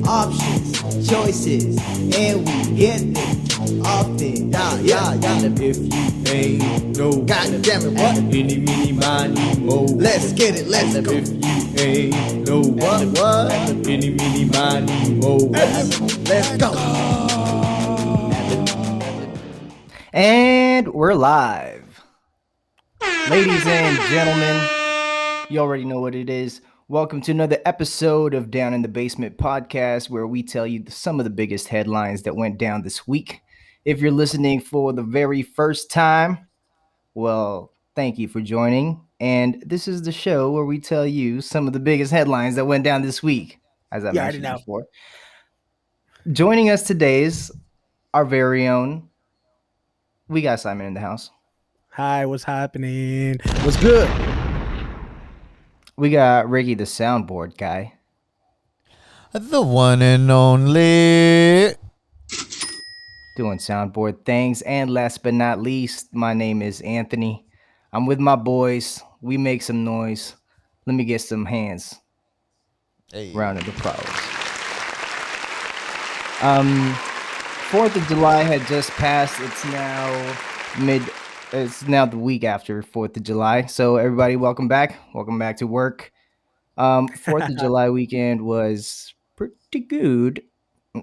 options, choices, and we get them often. Yeah. And if you ain't no, God damn it, what? Any, mini, miny, mo. Let's get it, let's go. If you ain't no, what? Any, mini, miny, mo. Let's go. And we're live. Ladies and gentlemen, you already know what it is. Welcome to another episode of Down in the Basement podcast, where we tell you some of the biggest headlines that went down this week. If you're listening for the very first time, well, thank you for joining. And this is the show where we tell you some of the biggest headlines that went down this week, as I mentioned before. Joining us today is our very own. We got Simon in the house. Hi, what's happening? What's good? We got Ricky, the soundboard guy. The one and only. Doing soundboard things. And last but not least, my name is Anthony. I'm with my boys. We make some noise. Let me get some hands. Hey. Round of applause. 4th of July had just passed. It's now the week after 4th of July. So everybody, welcome back. Welcome back to work. 4th of July weekend was pretty good. I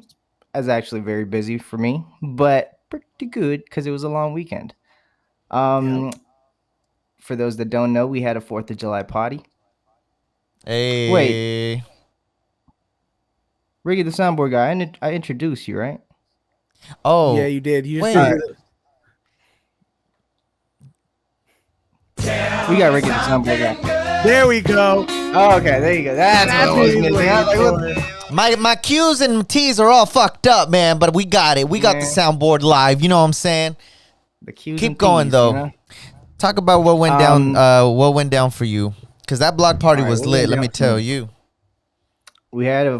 was actually very busy for me, but pretty good because it was a long weekend. For those that don't know, we had a 4th of July party. Hey. Wait. Ricky, the soundboard guy, I introduced you, right? Oh. Yeah, you did. You just wait. did. We got Ricky, the soundboard guy. There we go. Oh, okay, there you go. That's what I was missing. I was like, My Q's and T's are all fucked up, man, but we got it. We got the soundboard live. You know what I'm saying? the Q's Keep and going P's, though. you know? Talk about what went down. What went down for you? Because that block party All right, was what lit. went Let down me for tell me? you. We had a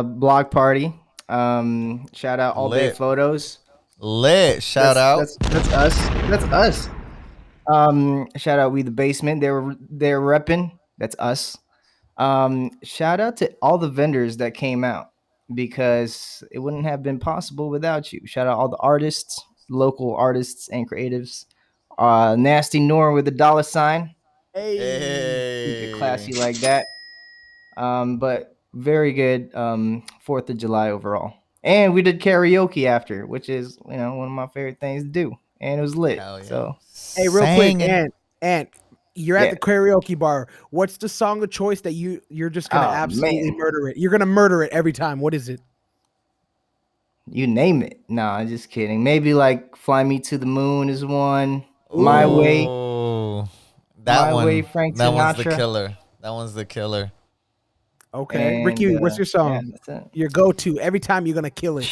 block party. Shout out All Day Lit. Photos. Lit. Shout out. That's us. That's us. Shout out We the Basement. They're repping. That's us. Shout out to all the vendors that came out because it wouldn't have been possible without you. Shout out all the artists, local artists and creatives. Nasty Nor with the $sign. Hey. Keep it classy like that. But very good 4th of July overall. And we did karaoke after, which is, one of my favorite things to do. And it was lit. Hell yeah. So Hey, real quick, Singing. Ant, you're at Yeah. the karaoke bar. What's the song of choice that you're just gonna Oh, absolutely man. murder it? You're gonna murder it every time. What is it? you name it. Nah, I'm just kidding. Maybe like Fly Me to the Moon is one. My Way. Ooh. My Way, Frank That one's the Sinatra. killer. That one's the killer. Okay, And, Ricky, what's your song? yeah, that's it. Your go-to every time you're gonna kill it.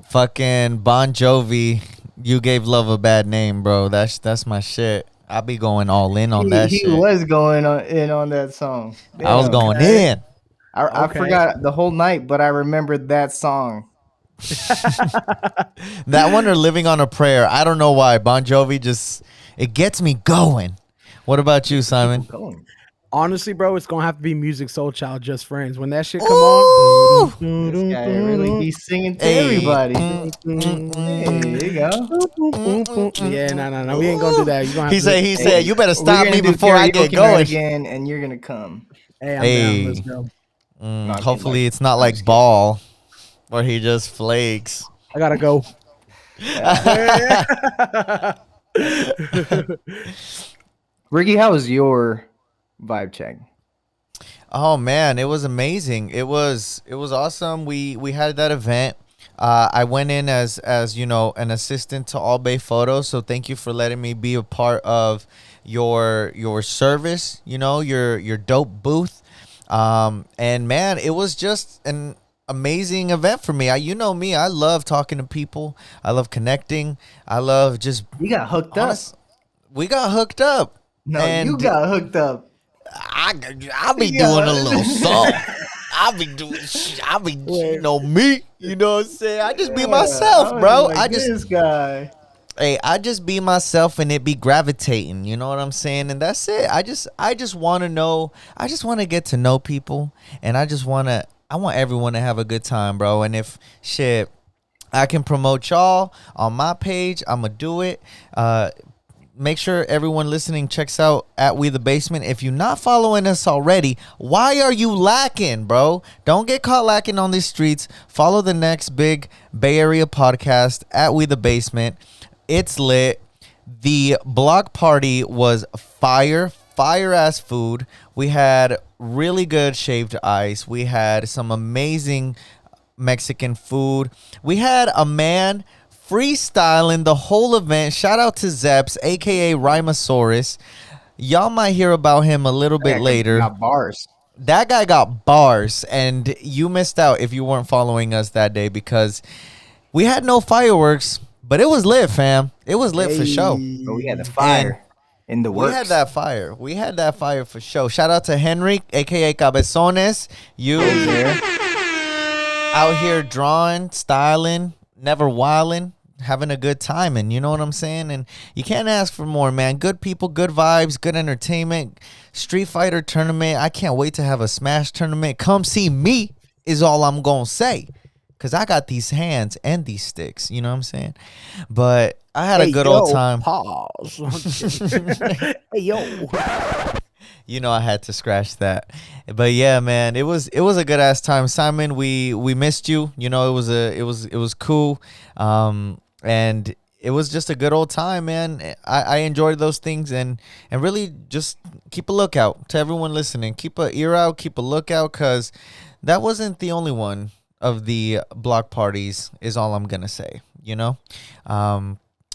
Fucking Bon Jovi. You gave love a bad name, bro. That's my shit. I be going all in on that he shit. was going in on that song. I was Damn. going in. I Okay. forgot the whole night, but I remembered that song. That one or Living on a Prayer. I don't know why. Bon Jovi just, it gets me going. What about you, Simon? Going. Honestly, bro, it's gonna have to be Music Soul Child, Just Friends. When that shit come on, This guy really be singing to Hey. everybody. Hey, there you go. yeah, no, we ain't gonna do that. You gonna have He to, said, you better We're stop gonna me do before I karaoke get night going. again, and you're gonna come. Hey, I'm Hey. down. Let's go. Not Hopefully like- it's not like Ball, where he just flakes. I gotta go. Ricky, how was your vibe check? Oh man, it was amazing. It was awesome. We had that event. I went in as an assistant to All Bay Photos. So thank you for letting me be a part of your service. Your dope booth. And man, it was just an amazing event for me. You know me. I love talking to people. I love connecting. I love just. You got hooked up. We got hooked up. No, and you got hooked up. I be doing a little something. I be me. You know what I'm saying? I just be myself, bro. This guy. I just be myself and it be gravitating. You know what I'm saying? And that's it. I just want to know. I just want to get to know people, and I just want to I want everyone to have a good time, bro. And if shit, I can promote y'all on my page, I'm gonna do it. Make sure everyone listening checks out at We the Basement. If you're not following us already, why are you lacking, bro? Don't get caught lacking on these streets. Follow the next big Bay Area podcast at We the Basement. It's lit. The block party was fire ass food. We had really good shaved ice. We had some amazing Mexican food. We had a man freestyling the whole event. Shout out to Zeps, aka Rhymosaurus. Y'all might hear about him a little bit later. Got bars. That guy got bars, and you missed out if you weren't following us that day because we had no fireworks, but it was lit, fam. It was lit for show. But we had the fire in the works. We had that fire. We had that fire for show. Shout out to Henry, aka Cabezones. You out here drawing, styling, never wilding, having a good time, and you know what I'm saying? And you can't ask for more, man. Good people, good vibes, good entertainment. Street Fighter tournament. I can't wait to have a Smash tournament. Come see me is all I'm gonna say, because I got these hands and these sticks. You know what I'm saying? But I had a good old time. Pause. Hey, yo. You know I had to scratch that. But yeah, man, it was a good ass time. Simon, we missed you. You know, it was cool. And it was just a good old time, man. I enjoyed those things, and really just keep a lookout to everyone listening. Keep an ear out, keep a lookout, because that wasn't the only one of the block parties is all I'm going to say, you know?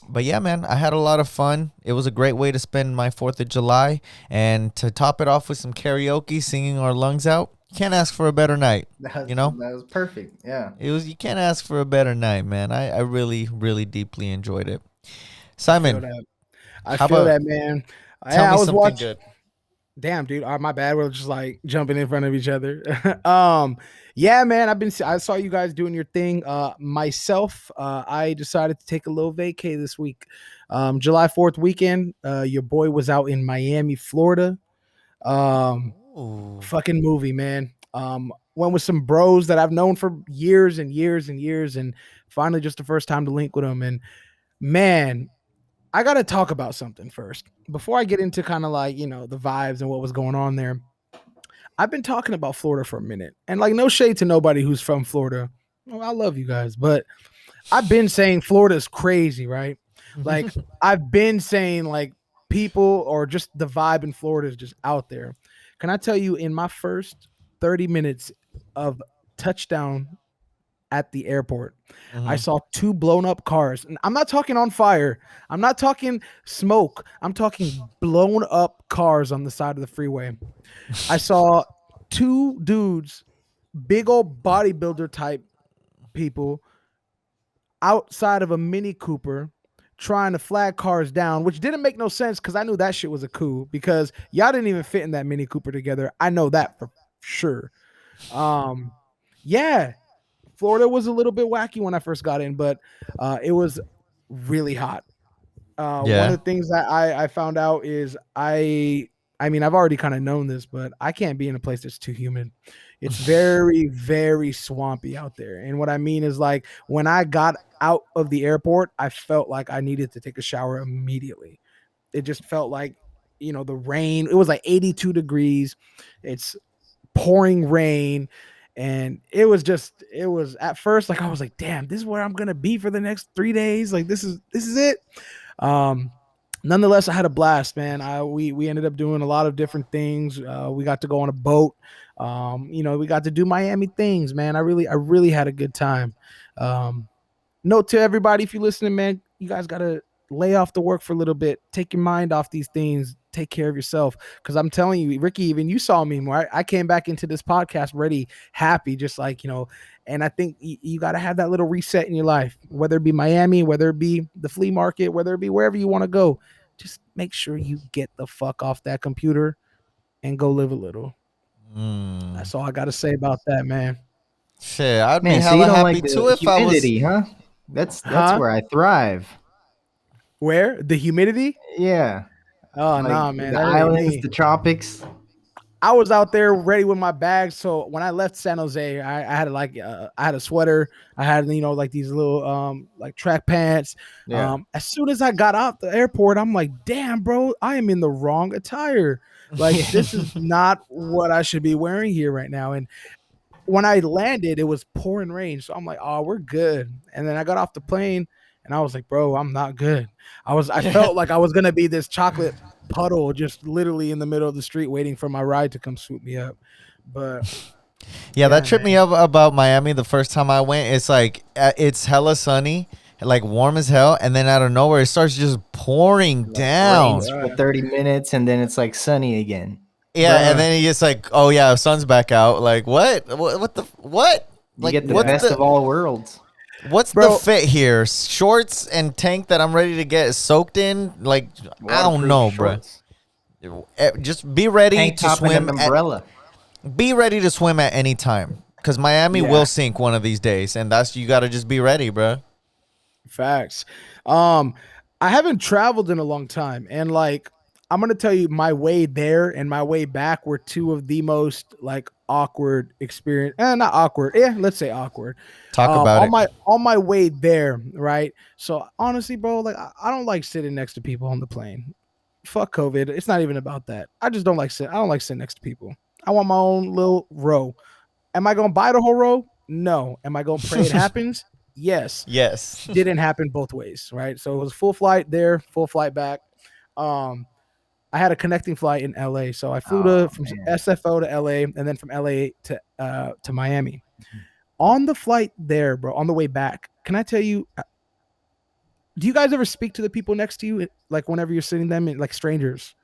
But yeah, man, I had a lot of fun. It was a great way to spend my 4th of July, and to top it off with some karaoke, singing our lungs out. You can't ask for a better night, you know? That was perfect. Yeah. You can't ask for a better night, man. I really, really deeply enjoyed it. Simon, I feel that, man. tell me I was something watching. good. Damn, dude. My bad. We're just like jumping in front of each other. Yeah, man. I saw you guys doing your thing. Myself, I decided to take a little vacay this week. July 4th weekend. Your boy was out in Miami, Florida. Ooh. Fucking movie, man. Went with some bros that I've known for years and years and years, and finally just the first time to link with them. And man, I got to talk about something first before I get into kind of like, you know, the vibes and what was going on there. I've been talking about Florida for a minute, and like, no shade to nobody who's from Florida. Well, I love you guys, but I've been saying Florida's crazy, right? Like, I've been saying like people or just the vibe in Florida is just out there. Can I tell you, in my first 30 minutes of touchdown at the airport, I saw 2 blown up cars. And I'm not talking on fire. I'm not talking smoke. I'm talking blown up cars on the side of the freeway. I saw 2 dudes, big old bodybuilder type people, outside of a Mini Cooper trying to flag cars down, which didn't make no sense because I knew that shit was a coup because y'all didn't even fit in that Mini Cooper together. I know that for sure. Yeah, Florida was a little bit wacky when I first got in, but it was really hot. One of the things that I found out is I mean, I've already kind of known this, but I can't be in a place that's too humid. It's very, very swampy out there. And what I mean is, like, when I got out of the airport, I felt like I needed to take a shower immediately. It just felt like, you know, the rain, it was like 82 degrees. It's pouring rain. And it was at first, like, I was like, damn, this is where I'm going to be for the next 3 days. Like, this is it. Nonetheless, I had a blast, man. We ended up doing a lot of different things. We got to go on a boat. You know, we got to do Miami things, man. I really had a good time. Note to everybody, if you're listening, man, you guys got to lay off the work for a little bit. Take your mind off these things. Take care of yourself. Because I'm telling you, Ricky, even you saw me more. I came back into this podcast ready, happy, just like, you know, and I think you got to have that little reset in your life, whether it be Miami, whether it be the flea market, whether it be wherever you want to go. Just make sure you get the fuck off that computer and go live a little. That's all I got to say about that, man. Shit, I'd be Man, so you hella don't happy like the too if I was. humidity, huh? That's Huh? where I thrive. Where? The humidity? Yeah. Oh, Like no, man. the That ain't islands, me. the tropics. I was out there ready with my bag. So when I left San Jose, I had like I had a sweater. I had like these little like track pants. Yeah. As soon as I got out the airport, I'm like, damn, bro, I am in the wrong attire. Like this is not what I should be wearing here right now. And when I landed, it was pouring rain. So I'm like, oh, we're good. And then I got off the plane and I was like, bro, I'm not good. I felt like I was gonna be this chocolate puddle just literally in the middle of the street waiting for my ride to come swoop me up. But Yeah, that yeah, tripped me man. up about Miami the first time I went. It's like it's hella sunny, like warm as hell, and then out of nowhere it starts just pouring Like down. rains for Bruh. 30 minutes and then it's like sunny again. Yeah, and Bruh. then it's like, oh yeah, sun's back out. Like what? What the what? You Like get the what's best of the all worlds. what's the Bro, fit here? Shorts and tank that I'm ready to get soaked in. Like I don't Waterproof know, bro. shorts. Just be ready Tank to top and an swim. umbrella. Be ready to swim at any time, because Miami yeah, will sink one of these days, and that's you got to just be ready, bro. facts. I haven't traveled in a long time, and like I'm gonna tell you, my way there and my way back were two of the most like awkward experience. Not awkward. Yeah, let's say awkward. Talk about On it. my way there, right? So honestly, bro, like I don't like sitting next to people on the plane. Fuck COVID. It's not even about that. I just don't like sit. I don't like sitting next to people. I want my own little row. Am I gonna buy the whole row? No. Am I gonna pray it happens? Yes. Yes. Didn't happen both ways, right? So it was full flight there, full flight back. Um, I had a connecting flight in LA, so I flew Oh, from man. SFO to LA, and then from LA to Miami. On the flight there, bro, on the way back, can I tell you? Do you guys ever speak to the people next to you, like whenever you're sitting them, like strangers?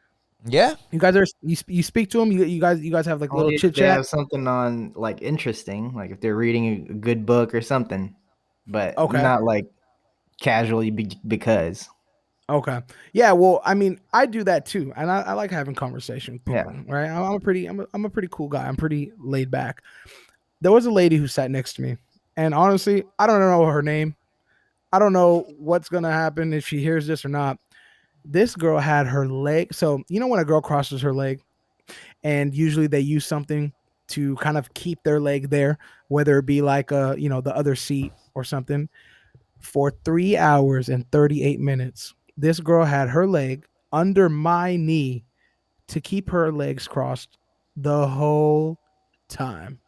Yeah. You guys are you speak to them. You guys have like little Only chit if they chat. have something on like interesting, like if they're reading a good book or something, but Okay. not like casually because. Okay. Yeah. Well, I mean, I do that too, and I like having conversation with Yeah. people. Right. I'm a pretty cool guy. I'm pretty laid back. There was a lady who sat next to me, and honestly, I don't know her name. I don't know what's gonna happen if she hears this or not. This girl had her leg. So when a girl crosses her leg, and usually they use something to kind of keep their leg there, whether it be like the other seat or something. For 3 hours and 38 minutes, this girl had her leg under my knee to keep her legs crossed the whole time,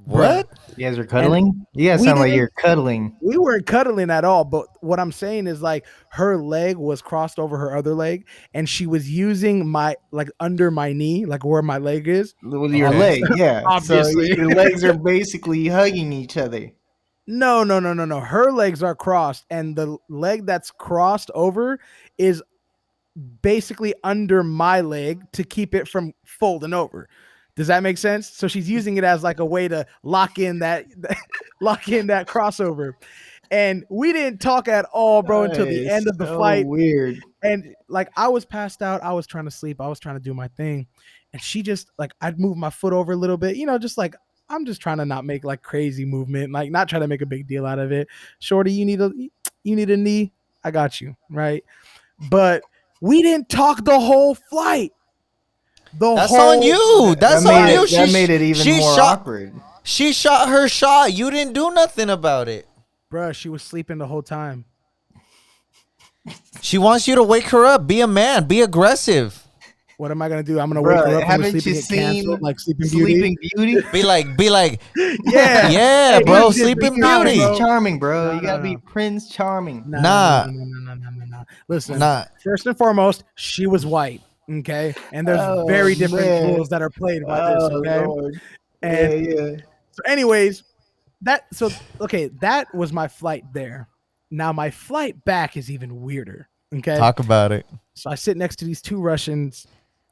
bruh. What? You guys are And cuddling? You guys we sound like didn't you're cuddling. we weren't cuddling at all, but what I'm saying is like her leg was crossed over her other leg, and she was using my like under my knee, like where my leg is. With your Okay. leg, yeah. So Obviously. your legs are basically hugging each other. No, no, no, no, no. Her legs are crossed, and the leg that's crossed over is basically under my leg to keep it from folding over. Does that make sense? So she's using it as like a way to lock in that lock in that crossover. And we didn't talk at all, bro, until the It's end of the so flight. weird. And like I was passed out, I was trying to sleep, I was trying to do my thing, and she just like I'd move my foot over a little bit, just like I'm just trying to not make like crazy movement, like not try to make a big deal out of it. Shorty, you need a knee, I got you, right? But we didn't talk the whole flight. The That's on whole you. That That's on made you. it that made it even She more shot. awkward. She shot her shot. You didn't do nothing about it. bruh, she was sleeping the whole time. She wants you to wake her up. Be a man. Be aggressive. What am I gonna do? I'm gonna wake her Bruh, up from the haven't sleep you and get canceled seen like Sleeping Beauty. Sleeping Beauty? Be like, Yeah. yeah, Hey, bro. listen, Sleeping Prince Beauty. bro. Prince Charming, bro. No, You no, gotta be no. Prince Charming. No, no, no, Nah, no, no, no, no, no, no. Listen, nah. first and foremost, she was white. Okay. And there's Oh very different man. rules that are played by this. Oh Okay. Lord. And Yeah, yeah. so, anyways, that was my flight there. Now my flight back is even weirder. Okay. Talk about it. So I sit next to these two Russians.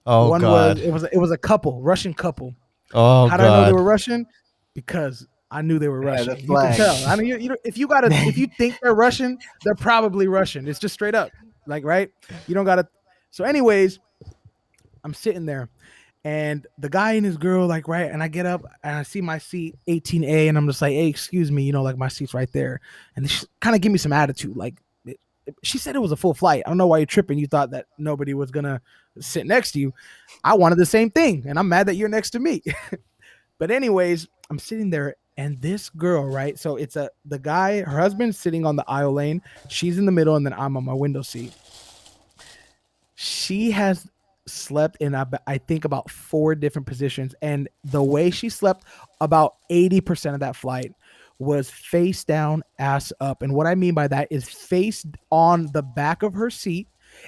Oh One God. was a couple, Russian couple. Oh How did I know they God. were Russian? Because I knew they were Yeah, Russian. the You can flag. tell. I mean, if you think they're Russian, they're probably Russian. It's just straight up, like right. You don't gotta. So, anyways, I'm sitting there, and the guy and his girl, like right, and I get up and I see my seat 18A, and I'm just like, hey, excuse me, like my seat's right there, and they kind of give me some attitude, like She said it was a full flight. I don't know why you're tripping. You thought that nobody was gonna sit next to you. I wanted the same thing, and I'm mad that you're next to me. But anyways, I'm sitting there, and this girl, right? So it's the guy, her husband's sitting on the aisle lane. She's in the middle, and then I'm on my window seat. She has slept in I think about 4 different positions, and the way she slept, about 80% of that flight was face down, ass up. And what I mean by that is face on the back of her seat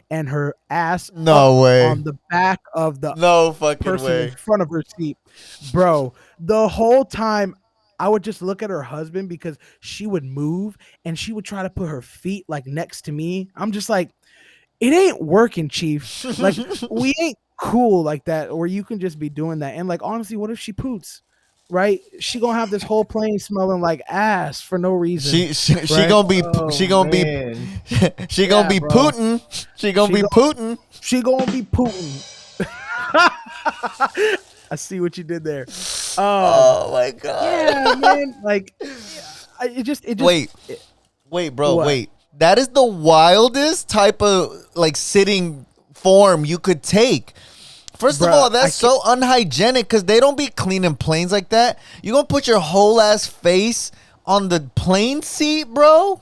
and her ass No up way. on the back of the No fucking person in way. front of her seat. Bro, the whole time I would just look at her husband because she would move and she would try to put her feet like next to me. I'm just like, it ain't working, Chief. Like, we ain't cool like that, or you can just be doing that. And like, honestly, what if she poots? Right? She gonna have this whole plane smelling like ass for no reason. She Right? gonna be Oh, she gonna man. be she gonna be bro. Putin. She gonna be Putin. She gonna be Putin. I see what you did there. Oh my god. Yeah, man. Like, it just Wait, bro, What? wait. That is the wildest type of like sitting form you could take. First of Bruh, all, I that's so unhygienic because they don't be cleaning planes like that. You gonna put your whole ass face on the plane seat, bro?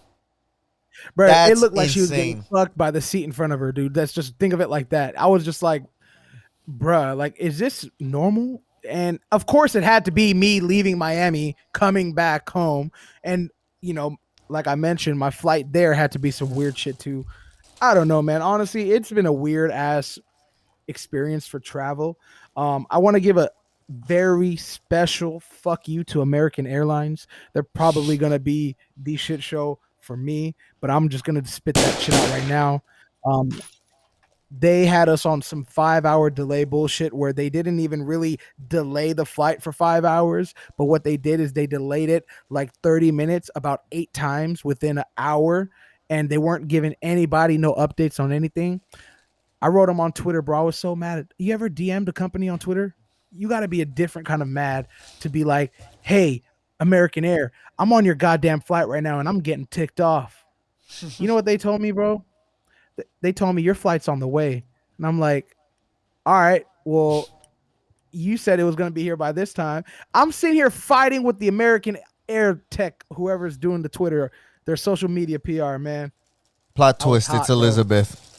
Bro, it That's looked like she was getting insane. fucked by the seat in front of her, dude. That's just, think of it like that. I was just like, bruh, like, is this normal? And of course, it had to be me leaving Miami, coming back home. And, like I mentioned, my flight there had to be some weird shit too. I don't know, man. Honestly, it's been a weird ass experience for travel. I want to give a very special fuck you to American Airlines. They're probably going to be the shit show for me, but I'm just going to spit that shit out right now. Um, they had us on some 5-hour delay bullshit where they didn't even really delay the flight for 5 hours. But what they did is they delayed it like 30 minutes about 8 times within an hour. And they weren't giving anybody no updates on anything. I wrote them on Twitter, bro. I was so mad. You ever DM'd a company on Twitter? You got to be a different kind of mad to be like, hey, American Air, I'm on your goddamn flight right now and I'm getting ticked off. You know what they told me, bro? They told me your flight's on the way. And I'm like, all right, well, you said it was going to be here by this time. I'm sitting here fighting with the American Air tech, whoever's doing the Twitter, their social media PR, man. Plot I was twist, it's hot, bro. Elizabeth.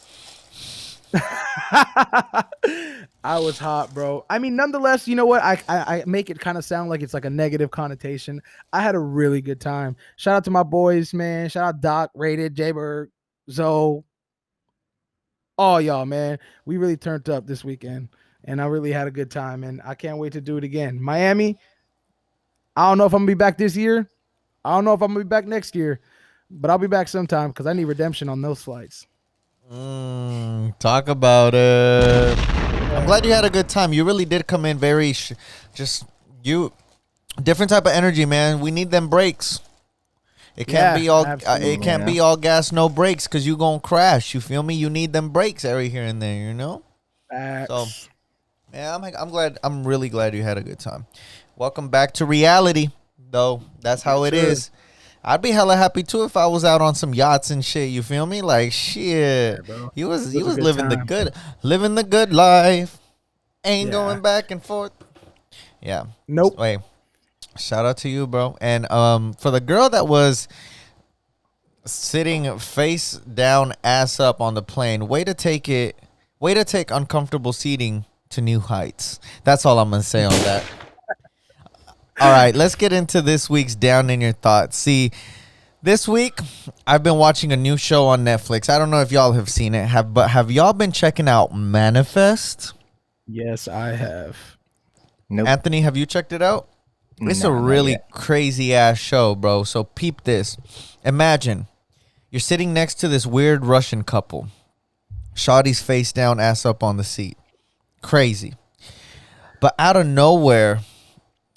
I was hot, bro. I mean, nonetheless, you know what? I make it kind of sound like it's like a negative connotation. I had a really good time. Shout out to my boys, man. Shout out Doc, Rated, J-Berg, Zoe. All y'all, man. We really turned up this weekend, and I really had a good time, and I can't wait to do it again. Miami, I don't know if I'm going to be back this year. I don't know if I'm going to be back next year, but I'll be back sometime because I need redemption on those flights. Talk about it. I'm glad you had a good time. You really did come in very different type of energy, man. We need them breaks. It can't be all absolutely. it can't be all gas, no brakes, because you gonna crash. You feel me? You need them brakes every here and there, you know? Facts. So yeah, I'm glad. I'm really glad you had a good time. Welcome back to reality, though. That's how it is. I'd be hella happy too if I was out on some yachts and shit. You feel me? Like shit. You was living living the good life. Ain't going back and forth. Yeah. Nope. Wait. Shout out to you, bro. And for the girl that was sitting face down, ass up on the plane, way to take uncomfortable seating to new heights. That's all I'm gonna say on that. All right, let's get into this week's Down in Your Thoughts. See, this week I've been watching a new show on Netflix. I don't know if y'all have seen it, but have y'all been checking out Manifest? Yes, I have. Nope. Anthony, have you checked it out? It's Nah, a not really yet. crazy ass show, bro. So peep this. Imagine you're sitting next to this weird Russian couple. Shawty's face down, ass up on the seat. Crazy. But out of nowhere,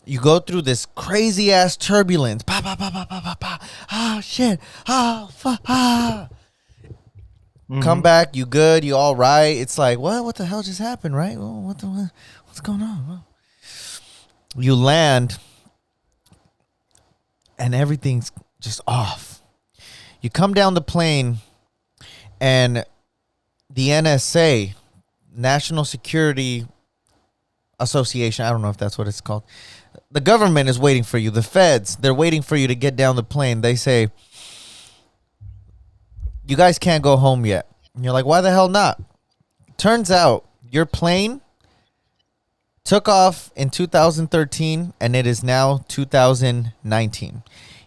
you go through this crazy ass turbulence. Pa, pa, pa, pa, pa, pa, pa. Oh, shit. Oh, fuck. Ah. Come back. You good. You all right. It's like, what the hell just happened, right? Well, what's going on? Well, you land and everything's just off. You come down the plane and the NSA, National Security Association, I don't know if that's what it's called. The government is waiting for you. The feds, they're waiting for you to get down the plane. They say, you guys can't go home yet. And you're like, why the hell not? Turns out your plane took off in 2013 and it is now 2019.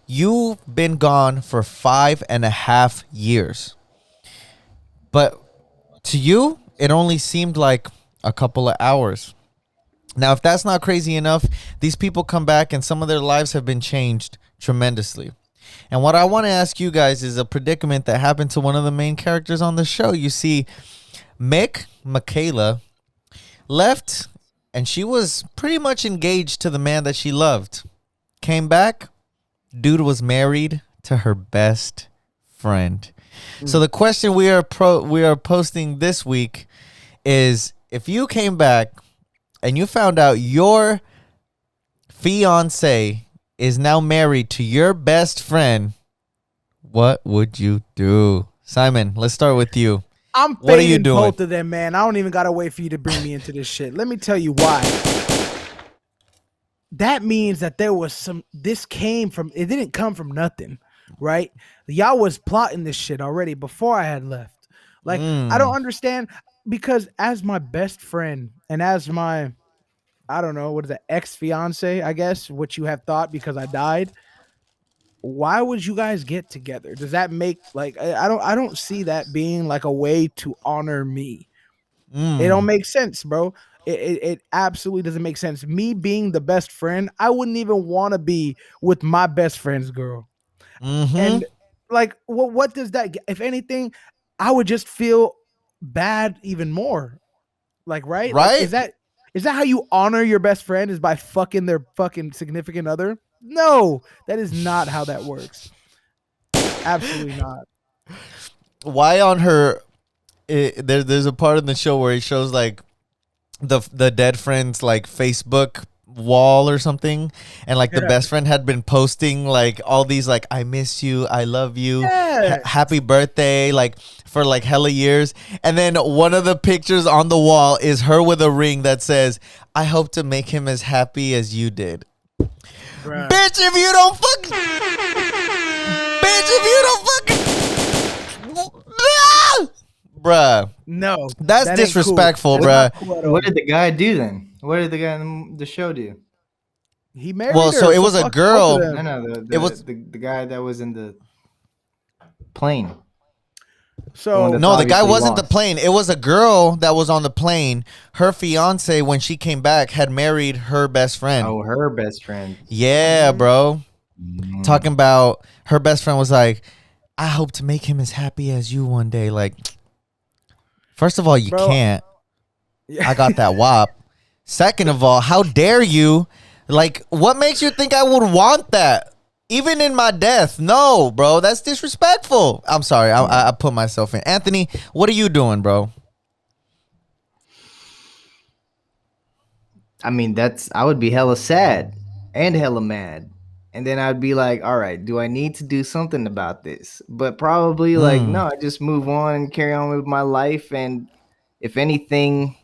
You've been gone for 5.5 years. But to you, it only seemed like a couple of hours. Now, if that's not crazy enough, these people come back and some of their lives have been changed tremendously. And what I want to ask you guys is a predicament that happened to one of the main characters on the show. You see, Michaela, left and she was pretty much engaged to the man that she loved. Came back, dude was married to her best friend. So the question we are posting this week is, if you came back and you found out your fiance is now married to your best friend, what would you do? Simon, let's start with you. I'm What are you fading doing? both of them, man. I don't even gotta wait for you to bring me into this shit. Let me tell you why. That means that there was some. This came from. It didn't come from nothing, right? Y'all was plotting this shit already before I had left. Like, I don't understand, because as my best friend and as my, I don't know, what is that, ex-fiance, I guess, what you have thought because I died. Why would you guys get together? Does that make, like, I don't see that being like a way to honor me. It don't make sense, bro. It absolutely doesn't make sense. Me being the best friend, I wouldn't even want to be with my best friend's girl. And like, what does that get? If anything, I would just feel bad even more. Like, right? Right? Like, is that how you honor your best friend, is by fucking their fucking significant other? No, that is not how that works. Absolutely not. Why on her? There's a part in the show where it shows like the dead friend's like Facebook wall or something, and like the best friend had been posting like all these like, I miss you, I love you, happy birthday, like for like hella years. And then one of the pictures on the wall is her with a ring that says, I hope to make him as happy as you did. Bruh. Bitch, if you don't fucking bruh, No, that's that ain't disrespectful, cool. bruh. That's not cool at all. What did the guy do then? What did the guy in the show do? He married Well, her, so it was a fuck girl. both of them. No, It was- the guy that was in the plane. So That's No, the guy obviously wasn't the lost. plane. It was a girl that was on the plane. Her fiance, when she came back, had married her best friend. Oh, her best friend. Yeah, bro. Talking about her best friend was like, I hope to make him as happy as you one day. Like, first of all, you Bro. can't. I got that wop. Second of all, how dare you? Like, what makes you think I would want that? Even in my death? No, bro. That's disrespectful. I'm sorry. I put myself in. Anthony, what are you doing, bro? I mean, I would be hella sad and hella mad. And then I'd be like, all right, do I need to do something about this? But probably like, no, I just move on and carry on with my life. And if anything,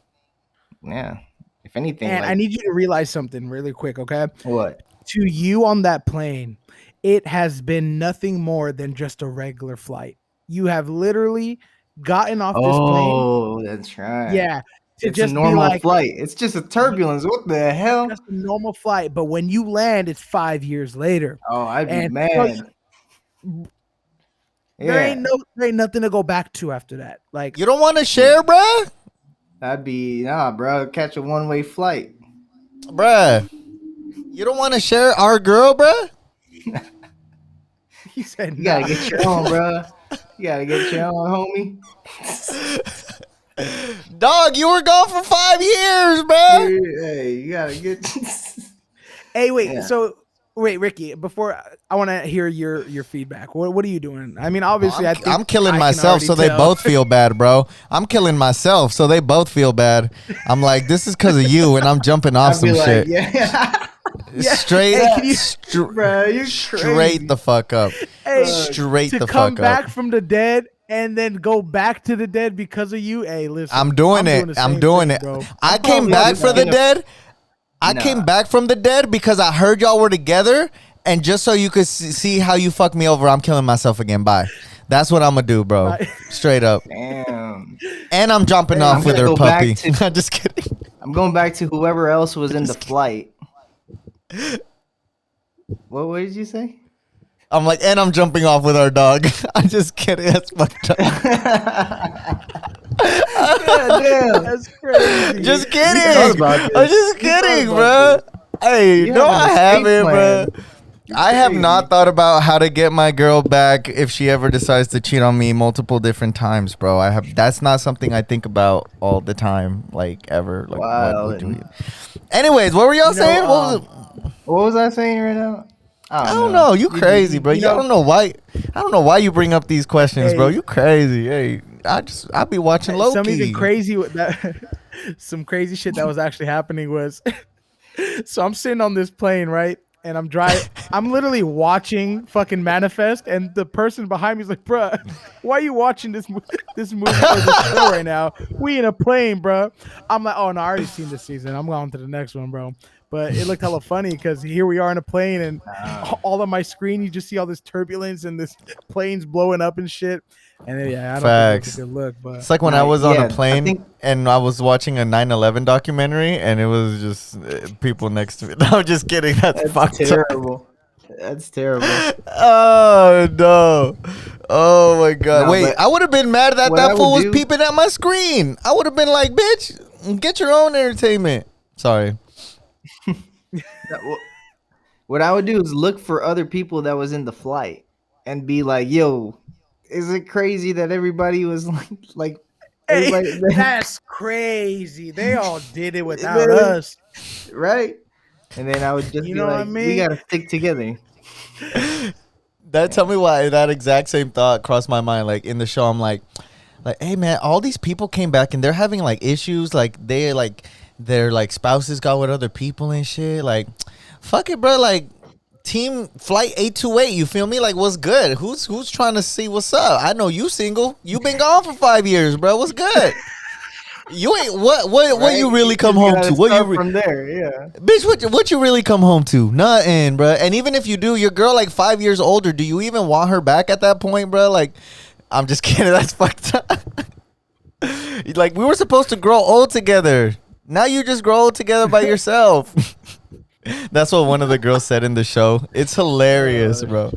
yeah, if anything, and like, I need you to realize something really quick, okay? what? To you on that plane, it has been nothing more than just a regular flight. You have literally gotten off this plane. Oh, that's right. Yeah. To It's just a normal be like, flight. It's just a turbulence. What the hell? just a normal flight. But when you land, it's 5 years later. Oh, I'd be And mad. There ain't nothing to go back to after that. Like, You don't want to share, bruh? I'd be, nah, bro. Catch a one-way flight. Bruh. You don't want to share our girl, bruh? he said, You gotta nah. get your own, bro. You gotta get your own, homie. Dog, you were gone for 5 years, bruh. Hey, you gotta get. Hey, wait. Yeah. So, wait, Ricky. Before I want to hear your feedback. What are you doing? I mean, obviously, I'm killing I can myself so already they tell. both feel bad, bro. I'm killing myself so they both feel bad. I'm like, this is because of you, and I'm jumping off I'd be some like, shit. yeah, Straight, Hey, can you- bro, you straight the fuck up. Hey, Straight to the come fuck back up. from the dead and then go back to the dead because of you. Hey, listen, I'm doing it. the I'm same doing thing, it. bro. I I'm came probably back just from the gonna- dead. I Nah. came back from the dead because I heard y'all were together, and just so you could see how you fucked me over, I'm killing myself again. Bye. That's what I'm gonna do, bro. Bye. Straight up. Damn. And I'm jumping off I'm with gonna her go back puppy. to- I'm just kidding. I'm going back to whoever else was in the flight. What did you say? I'm like, and I'm jumping off with our dog. I'm just kidding. That's fucked up. God damn. That's crazy. Just thought kidding. about I'm this. just You thought kidding, about bro. Hey, You no, have an I escape haven't, plan. bro. I have crazy. not thought about how to get my girl back if she ever decides to cheat on me multiple different times, bro. I have. That's not something I think about all the time, like ever. Like, what do we? Anyways, what were y'all saying? What was it? What was I saying right now? I don't know. You crazy, bro. you I know- don't know why. I don't know why you bring up these questions, bro. Hey. You crazy. Hey, I be watching Loki. Some even crazy with that. Some crazy shit that was actually happening was. So I'm sitting on this plane, right? And I'm driving. I'm literally watching fucking Manifest, and the person behind me is like, "Bruh, why are you watching this movie or this show right now? We in a plane, bruh." I'm like, "Oh no, I already seen this season. I'm going to the next one, bro." But it looked hella funny because here we are in a plane, and all on my screen, you just see all this turbulence and this planes blowing up and shit. And then, yeah, I don't think Facts. it's a good look, but It's like when Nah, I was on yeah, a I plane think- and I was watching a 9/11 documentary, and it was just people next to me. No, I'm just kidding. That's That's fucked up. terrible. That's terrible. Oh no! Oh my god! No, Wait, but I would have been mad that what I that fool would was do- peeping at my screen. I would have been like, "Bitch, get your own entertainment." Sorry. What I would do is look for other people that was in the flight and be like, "Yo, is it crazy that everybody was like hey, everybody that's crazy. They all did it without Really? us. right?" And then I would just You be know what like, I mean? "We gotta stick together." Tell me why that exact same thought crossed my mind. Like in the show, I'm like, hey man, all these people came back and they're having like issues. Like their like spouses got with other people and shit. Like, fuck it, bro. Like, team flight 828. You feel me? Like, what's good? Who's trying to see what's up? I know you single. You been gone for 5 years, bro. What's good? You ain't what you really come home to? What you from there? Yeah. bitch? What you really come home to? Nothing, bro. And even if you do, your girl like 5 years older. Do you even want her back at that point, bro? Like, I'm just kidding. That's fucked up. Like, we were supposed to grow old together. Now you just grow old together by yourself. That's what one of the girls said in the show. It's hilarious, bro.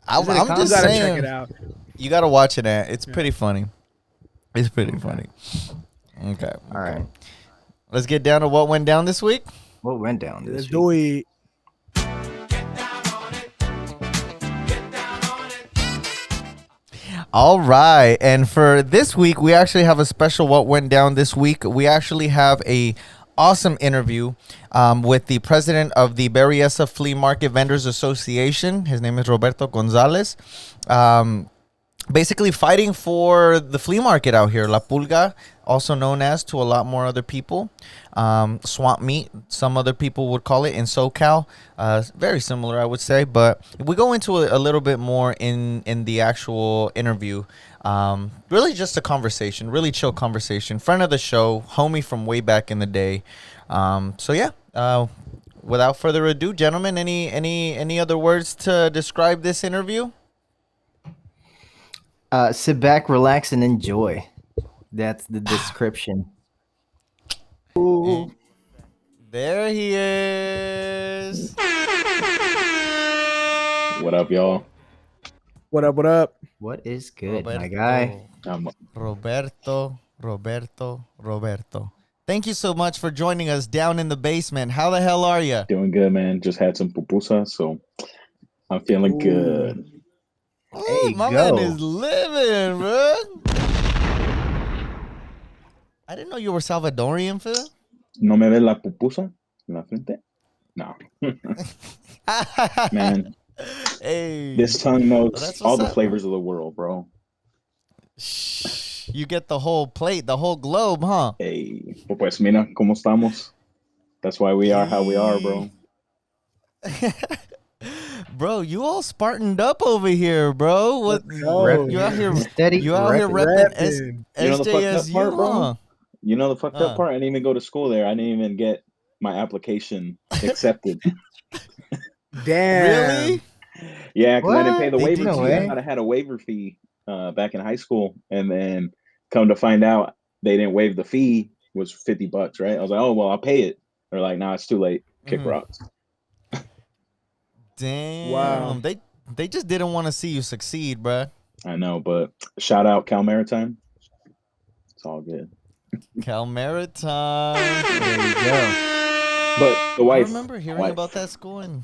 I'm You just gotta saying. check it out. You gotta watch it, Ant. It's pretty funny. It's pretty funny. Okay. All right. Let's get down to what went down this week. What went down Let's this do week? it. All right. And for this week, we actually have a special what went down this week. We actually have a awesome interview with the president of the Berryessa Flea Market Vendors Association. His name is Roberto Gonzalez. Basically fighting for the flea market out here, La Pulga, also known as to a lot more other people, swamp meat, some other people would call it in SoCal. Very similar, I would say, but we go into a little bit more in the actual interview. Really just a conversation, really chill conversation. Friend of the show, homie from way back in the day. So yeah, without further ado, gentlemen, any other words to describe this interview? Sit back, relax, and enjoy. That's the description. Ooh. There he is. What up, y'all? What up? What up? What is good, Roberto. my guy? Roberto. Thank you so much for joining us down in the basement. How the hell are you? Doing good, man. Just had some pupusa, so I'm feeling good. There you My go. man is living, bro. I didn't know you were Salvadorian, Phil. ¿No me ves la pupusa en la frente? No. Man, Hey, this tongue knows that's all what's the up. flavors of the world, bro. You get the whole plate, the whole globe, huh? Hey, pues mira cómo estamos. That's why we are how we are, bro. Bro, you all spartaned up over here, bro. What Let's go. you out here? Steady You out here repping. repping Rapping. You know the fucked up SJSU, part, bro? huh? You know the fucked up Uh, part? I didn't even go to school there. I didn't even get my application accepted. Damn. really? Yeah, because I didn't pay What? the They waiver did No fee. I you? way. thought I had a waiver fee back in high school, and then come to find out they didn't waive the fee. Was $50, right? I was like, oh well, I'll pay it. They're like, nah, it's too late. Kick Mhm. rocks. Wow. Damn. They just didn't want to see you succeed, bruh. I know, but shout out Cal Maritime. It's all good. Cal Maritime. There you go. But the I wife, remember hearing wife, about that school and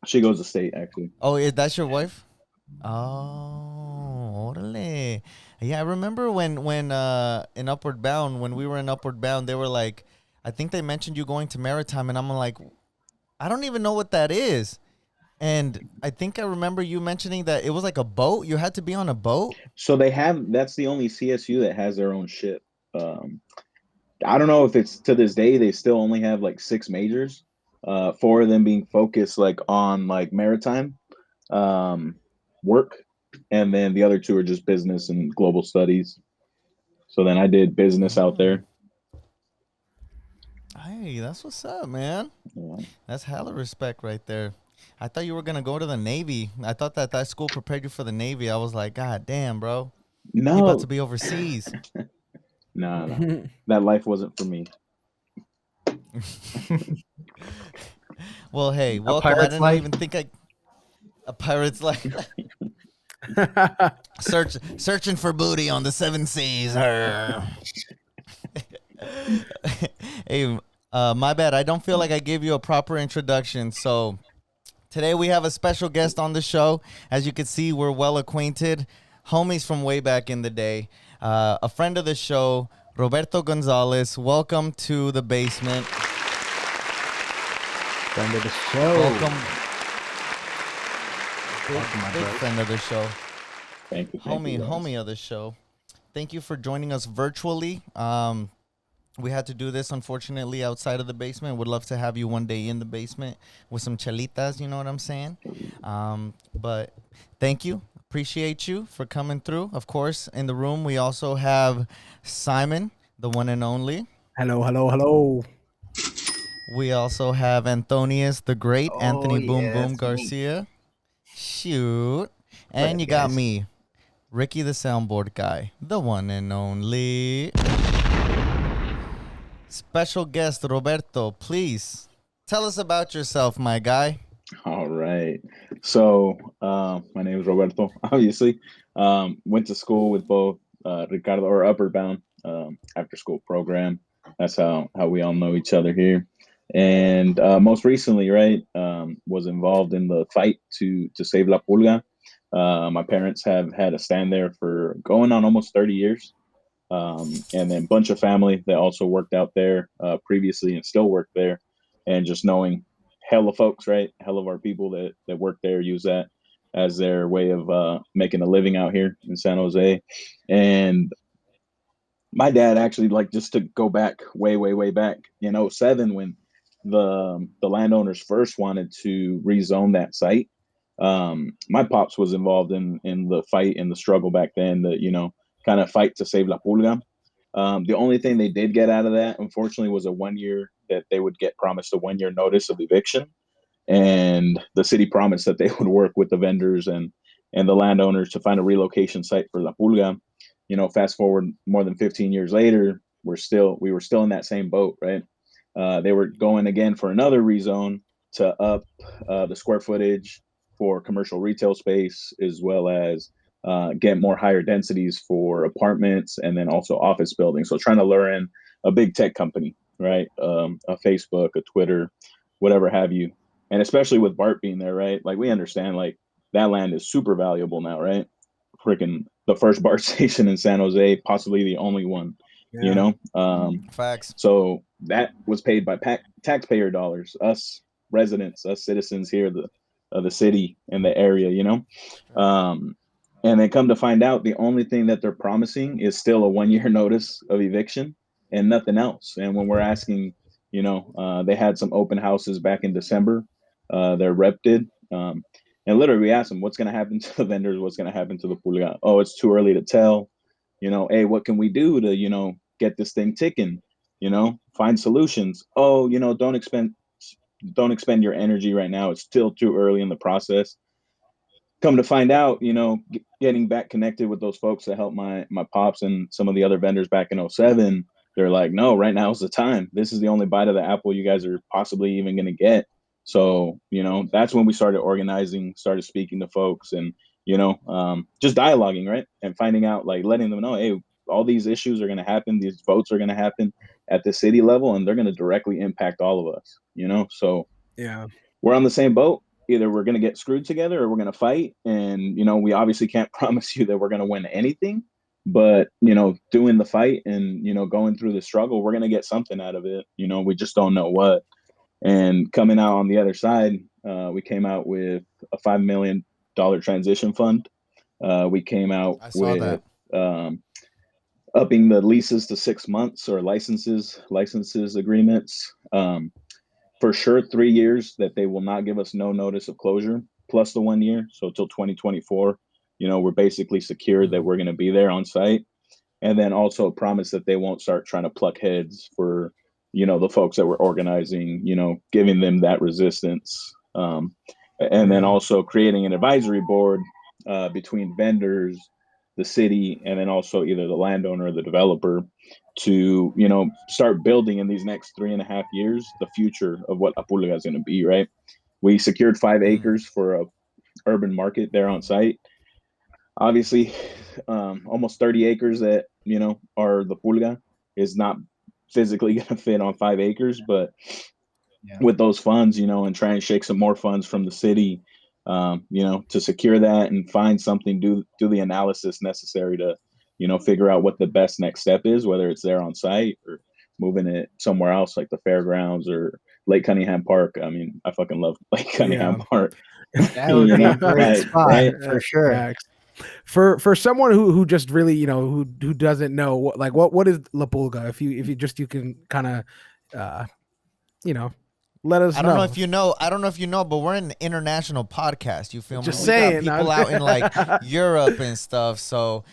she goes to state actually. oh, that's your wife? Oh, orale. Yeah, I remember when in Upward Bound, when we were in Upward Bound, they were like, I think they mentioned you going to Maritime, and I'm like, I don't even know what that is. And I think I remember you mentioning that it was like a boat. You had to be on a boat. So they have that's the only CSU that has their own ship. Um, I don't know if it's to this day they still only have like six majors, four of them being focused like on like maritime um, work, and then the other two are just business and global studies. So then I did business out Mm. there. Hey, that's what's up, man. Yeah. That's hella respect right there. I thought you were gonna go to the Navy. I thought that school prepared you for the Navy. I was like, God damn, bro, you about to No, be overseas. no, that life wasn't for me. Well, hey, A welcome. I pirate's didn't life. even think a pirate's like searching for booty on the seven seas. Arr. Hey, my bad. I don't feel like I gave you a proper introduction. So today we have a special guest on the show. As you can see, we're well acquainted, homies from way back in the day. A friend of the show, Roberto Gonzalez. Welcome to the basement. Friend of the show. Welcome, Welcome, my big brother. friend of the show. Thank you, guys. Homie of the show. Thank you for joining us virtually. We had to do this, unfortunately, outside of the basement. Would love to have you one day in the basement with some chelitas, you know what I'm saying? But thank you. Appreciate you for coming through. Of course, in the room, we also have Simon, the one and only. Hello, hello, hello. We also have Antonius, the great Oh Anthony Boom yeah, Boom that's me. Garcia. Shoot. What And up, you got guys? me, Ricky the soundboard guy, the one and only. Special guest Roberto, please tell us about yourself, my guy. All right. So my name is Roberto. Obviously, went to school with both Ricardo or Upward Bound after school program. That's how we all know each other here. And most recently, right, was involved in the fight to save La Pulga. My parents have had a stand there for going on almost 30 years. And then bunch of family that also worked out there previously and still work there, and just knowing hell of folks, right? Hell of our people that work there use that as their way of making a living out here in San Jose. And my dad actually, like, just to go back way back in '07 when the landowners first wanted to rezone that site. My pops was involved in the fight and the struggle back then, the kind of fight to save La Pulga. The only thing they did get out of that, unfortunately, was a 1 year that they would get promised a 1 year notice of eviction, and the city promised that they would work with the vendors and the landowners to find a relocation site for La Pulga. Fast forward more than 15 years later, we were still in that same boat, right? They were going again for another rezone to up the square footage for commercial retail space, as well as get more higher densities for apartments and then also office buildings. So trying to lure in a big tech company, right? A Facebook, a Twitter, whatever have you. And especially with BART being there, right? Like, we understand, like, that land is super valuable now, right? Freaking the first BART station in San Jose, possibly the only one, you Yeah. know? Facts. So that was paid by taxpayer dollars, us residents, us citizens here, the of the city and the area, um, and then come to find out, the only thing that they're promising is still a 1 year notice of eviction and nothing else. And when we're asking, they had some open houses back in December. Their rep did. And literally, we asked them, what's going to happen to the vendors? What's going to happen to the pulga? Oh, it's too early to tell. Hey, what can we do to, get this thing ticking? Find solutions. Oh, don't expend your energy right now. It's still too early in the process. Come to find out, getting back connected with those folks that helped my pops and some of the other vendors back in '07, they're like, no, right now is the time. This is the only bite of the apple you guys are possibly even going to get. So, that's when we started organizing, started speaking to folks, and just dialoguing, right, and finding out, like, letting them know, hey, all these issues are going to happen, these votes are going to happen at the city level, and they're going to directly impact all of us. So Yeah. we're on the same boat. Either we're going to get screwed together or we're going to fight. And, we obviously can't promise you that we're going to win anything, but, doing the fight and, going through the struggle, we're going to get something out of it. We just don't know what. And coming out on the other side, we came out with a $5 million transition fund. We came out I saw with that. upping the leases to 6 months, or licenses agreements. For sure 3 years that they will not give us no notice of closure, plus the 1 year. So till 2024, we're basically secured that we're going to be there on site. And then also promise that they won't start trying to pluck heads for, the folks that were organizing, giving them that resistance. And then Yeah. also creating an advisory board between vendors, the city, and then also either the landowner or the developer to, start building in these next 3.5 years the future of what Apulaga is going to be, right? We secured 5 acres for a urban market there on site. Obviously, almost 30 acres that, are the pulga is not physically going to fit on 5 acres, but Yeah. with those funds, and try and shake some more funds from the city, to secure that and find something, do the analysis necessary to, figure out what the best next step is, whether it's there on site or moving it somewhere else, like the fairgrounds or Lake Cunningham Park. I mean, I fucking love Lake Cunningham Yeah. Park. That would be a great Like, spot right? for sure. Facts. For someone who just really, who doesn't know what is La Pulga, if you can kind of uh you know let us I don't know know. if you know. I don't know if you know, but we're an international podcast. You feel me? Just We got saying. people out in like Europe and stuff. So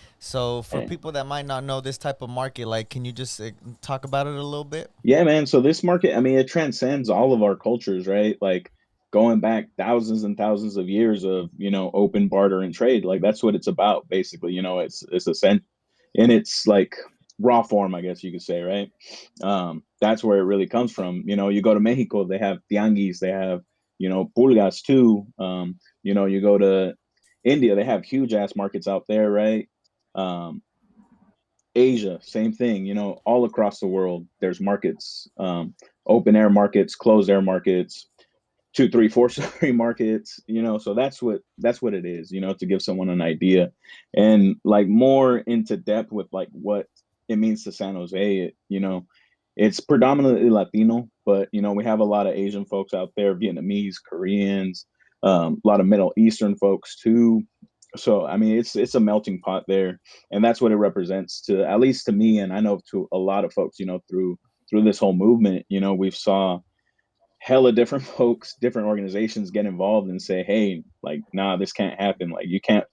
for Hey. people that might not know this type of market, like, can you just talk about it a little bit? Yeah, man. So this market, I mean, it transcends all of our cultures, right? Like going back thousands and thousands of years of, open barter and trade. Like that's what it's about, basically. It's a in its like raw form, I guess you could say, right? That's where it really comes from. You go to Mexico, they have tianguis, they have, pulgas too. You go to India, they have huge ass markets out there, right? Um, Asia, same thing. All across the world, there's markets, open air markets, closed air markets, 2, 3, 4 story markets. So that's what it is. To give someone an idea, and like more into depth with like what it means to San Jose. It's predominantly Latino, but we have a lot of Asian folks out there, Vietnamese, Koreans, a lot of Middle Eastern folks too. So I mean, it's a melting pot there, and that's what it represents to, at least to me, and I know to a lot of folks. Through this whole movement, we've saw hella different folks, different organizations get involved and say, hey, like, nah, this can't happen. Like, you can't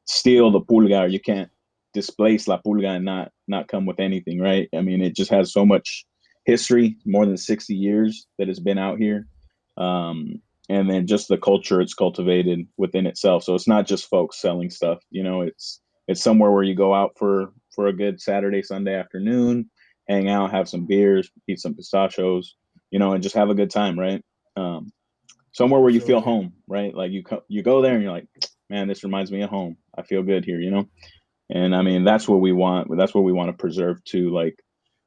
steal the pulga, or you can't displace la pulga and not come with anything, right? I mean, it just has so much history, more than 60 years that it's been out here. And then just the culture it's cultivated within itself. So it's not just folks selling stuff, it's somewhere where you go out for a good Saturday, Sunday afternoon, hang out, have some beers, eat some pistachios, and just have a good time, right? Um, Somewhere where you feel Absolutely. home, right? Like you go there and you're like, man, this reminds me of home. I feel good here. And I mean, that's what we want. That's what we want to preserve too. Like,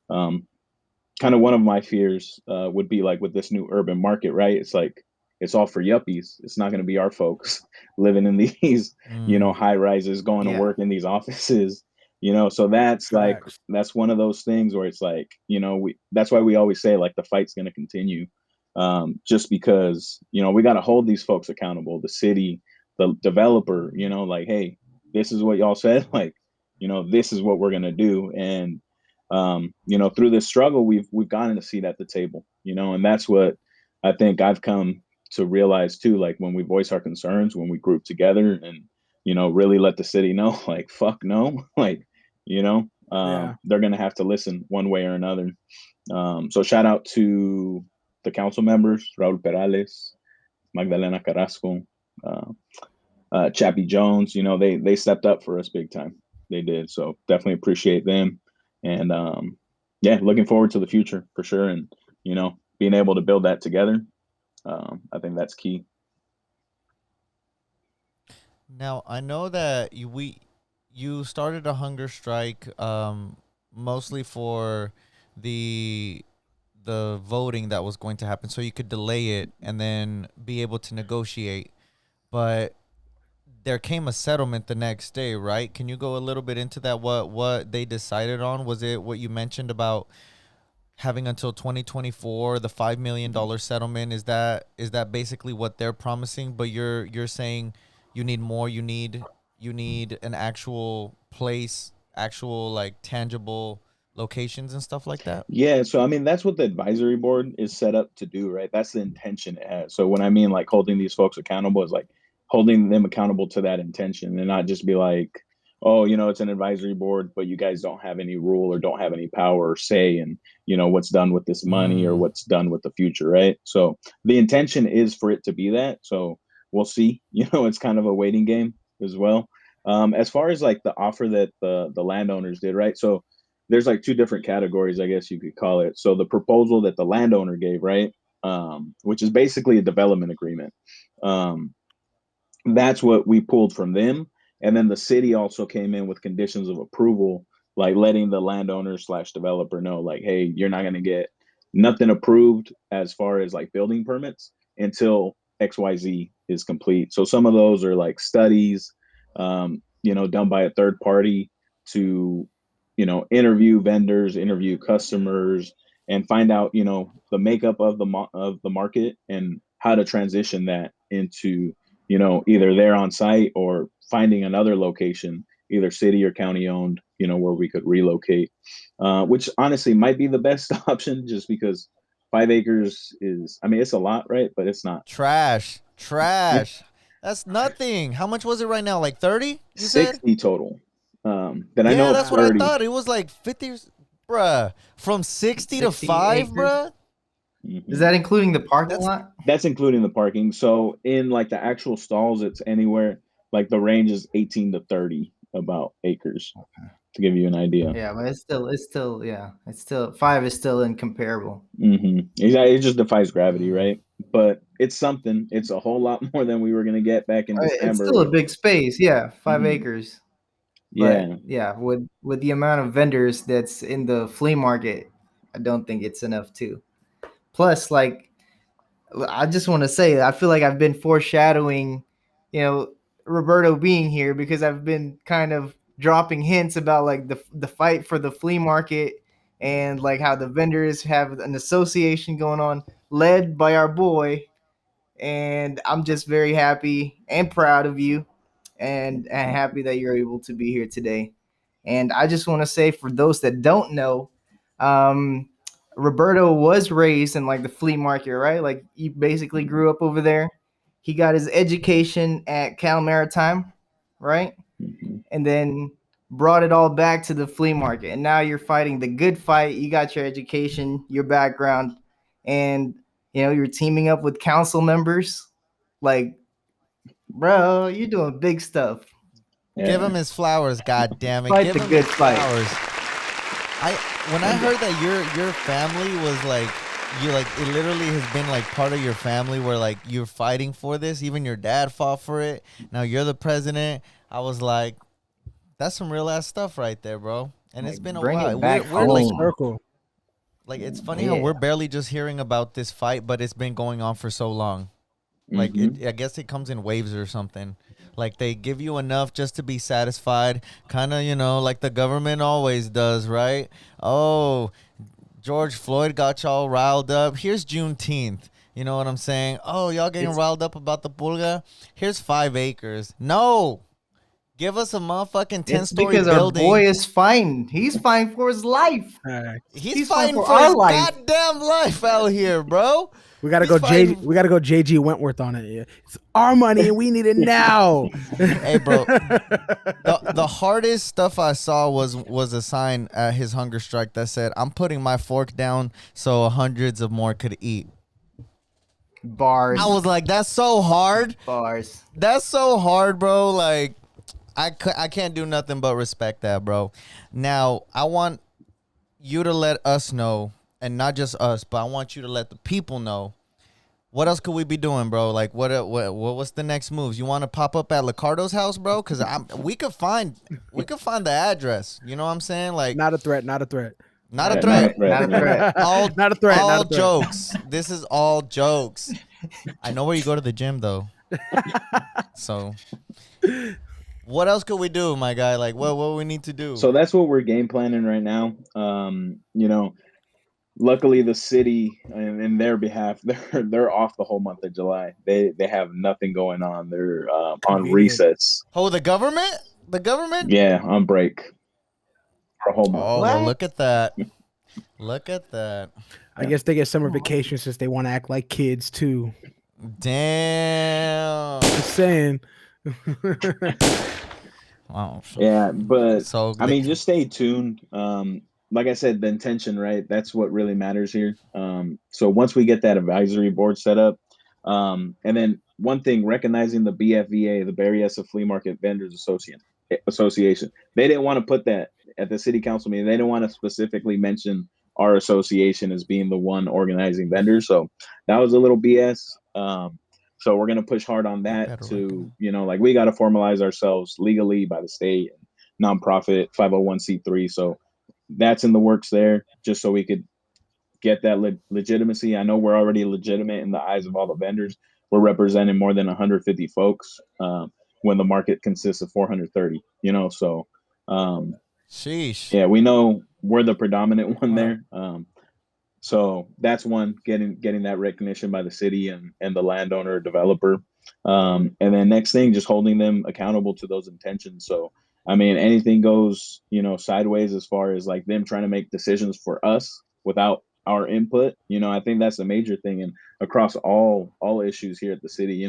um, kind of one of my fears would be like with this new urban market, right? It's like it's all for yuppies. It's not going to be our folks living in these, Mm. high rises, going to Yeah. work in these offices. So Facts. that's one of those things where it's like, that's why we always say like the fight's going to continue, just because we got to hold these folks accountable. The city, the developer, like, hey, this is what y'all said. Like, this is what we're going to do. And through this struggle, we've gotten a seat at the table, and that's what I think I've come to realize too, like when we voice our concerns, when we group together and, really let the city know, like, fuck no, like, Yeah. they're going to have to listen one way or another. So shout out to the council members, Raul Perales, Magdalena Carrasco, uh, Chappie Jones. They stepped up for us big time. They did. So definitely appreciate them. And yeah, looking forward to the future for sure. And, being able to build that together, I think that's key. Now I know that you started a hunger strike, mostly for the the voting that was going to happen, so you could delay it and then be able to negotiate. But there came a settlement the next day, right? Can you go a little bit into that? What they decided on? Was it what you mentioned about having until 2024, the $5 million settlement? Is that basically what they're promising? But you're saying you need more. You need an actual place, actual like tangible locations and stuff like that. Yeah, so I mean that's what the advisory board is set up to do, right? That's the intention it has. So when I mean like holding these folks accountable is like holding them accountable to that intention and not just be like, oh, it's an advisory board, but you guys don't have any rule or don't have any power or say in, what's done with this money or Mm. what's done with the future, right? So the intention is for it to be that. So we'll see. It's kind of a waiting game as well. As far as like the offer that the landowners did, right? So there's like two different categories, I guess you could call it. So the proposal that the landowner gave, right, which is basically a development agreement. Um, that's what we pulled from them, and then the city also came in with conditions of approval, like letting the landowner slash developer know, like, hey, you're not going to get nothing approved as far as like building permits until XYZ is complete. So some of those are like studies, done by a third party to interview vendors, interview customers, and find out the makeup of the market and how to transition that into either there on site or finding another location, either city or county owned, where we could relocate, which honestly might be the best option just because 5 acres is, I mean, it's a lot, right? But it's not. Trash, Yeah. trash. That's nothing. How much was it right now? Like 30? You said? 60 total. That I know Yeah, of that's what I 30. thought. It was like 50, bruh. From 60 to 60 5, acres. bruh. Is Mhm. that including the parking That's lot? That's including the parking. So in like the actual stalls, it's anywhere like the range is 18 to 30 about acres to give you an idea. Yeah, but it's still 5 is still incomparable. Exactly. It just defies gravity, right? But it's something. It's a whole lot more than we were gonna get back in It's December still a with. big space, yeah, 5 Mhm. acres. But Yeah. yeah, with the amount of vendors that's in the flea market, I don't think it's enough too. Plus, like I just want to say, I feel like I've been foreshadowing, you know, Roberto being here because I've been kind of dropping hints about like the fight for the flea market and like how the vendors have an association going on led by our boy, and I'm just very happy and proud of you and happy that you're able to be here today. And I just want to say, for those that don't know, um, Roberto was raised in like the flea market, right? Like he basically grew up over there. He got his education at Cal Maritime, right? Mhm. And then brought it all back to the flea market. And now you're fighting the good fight. You got your education, your background, and you're teaming up with council members. Like, bro, you're doing big stuff. give Yeah. him his flowers, god damn it. Fight Give the him his good fight. flowers. I when I heard that your family was like you like it literally has been like part of your family where like you're fighting for this, even your dad fought for it. Now you're the president. I was like, that's some real ass stuff right there, bro. And it's Like, been a bring while. it We're back we're Full like home. circle. it's funny how Yeah. we're barely just hearing about this fight, but it's been going on for so long. Like Hmm. I guess it comes in waves or something. Like they give you enough just to be satisfied, kind of, like the government always does, right? Oh, George Floyd got y'all riled up. Here's Juneteenth. You know what I'm saying? Oh, y'all getting It's riled up about the pulga? Here's 5 acres. No, Give us a motherfucking It's 10-story because our boy building. is fighting. He's fighting for his life. He's fighting fighting for for his our life. goddamn life out here, bro. We gotta He's go fighting- We gotta go JG Wentworth on it. Yeah. It's our money and we need it now. Hey, bro. The hardest stuff I saw was a sign at his hunger strike that said, "I'm putting my fork down so hundreds of more could eat." Bars. I was like, "That's so hard. Bars. That's so hard, bro." Like, I can't do nothing but respect that, bro. Now, I want you to let us know, and not just us, but I want you to let the people know. What else could we be doing, bro? Like, what's the next moves? You want to pop up at Licardo's house, bro? Because we could find the address. You know what I'm saying? Like, Not a threat. Not a threat. not a Not threat. a threat. Not a threat. All Not a threat. All Not a threat. jokes. This is all jokes. I know where you go to the gym though. So, what else could we do, my guy? Like, what we need to do? So that's what we're game planning right now. Luckily the city in their behalf, they're off the whole month of July. They have nothing going on. They're on Convenient. recess. Oh, the government? The government? Yeah, on break for a whole month. Oh, well, What? look at that. Look at that. I guess they get summer vacation since they want to act like kids too. Damn. Just saying. Wow. Yeah, but So I mean, just stay tuned. Like I said, the intention, right? That's what really matters here. So once we get that advisory board set up, and then one thing, recognizing the BFVA, the Berryessa Flea Market Vendors Association, they didn't want to put that at the city council meeting. They didn't want to specifically mention our association as being the one organizing vendors. So that was a little BS. So we're going to push hard on that to, like we got to formalize ourselves legally by the state, nonprofit, 501c3. So that's in the works there, just so we could get that legitimacy. I know we're already legitimate in the eyes of all the vendors. We're representing more than 150 folks when the market consists of 430, so sheesh. yeah, we know we're the predominant one Wow. there. So that's one, getting that recognition by the city and the landowner developer. And then next thing, just holding them accountable to those intentions. So I mean, anything goes, sideways as far as like them trying to make decisions for us without our input. I think that's a major thing. And across all issues here at the city,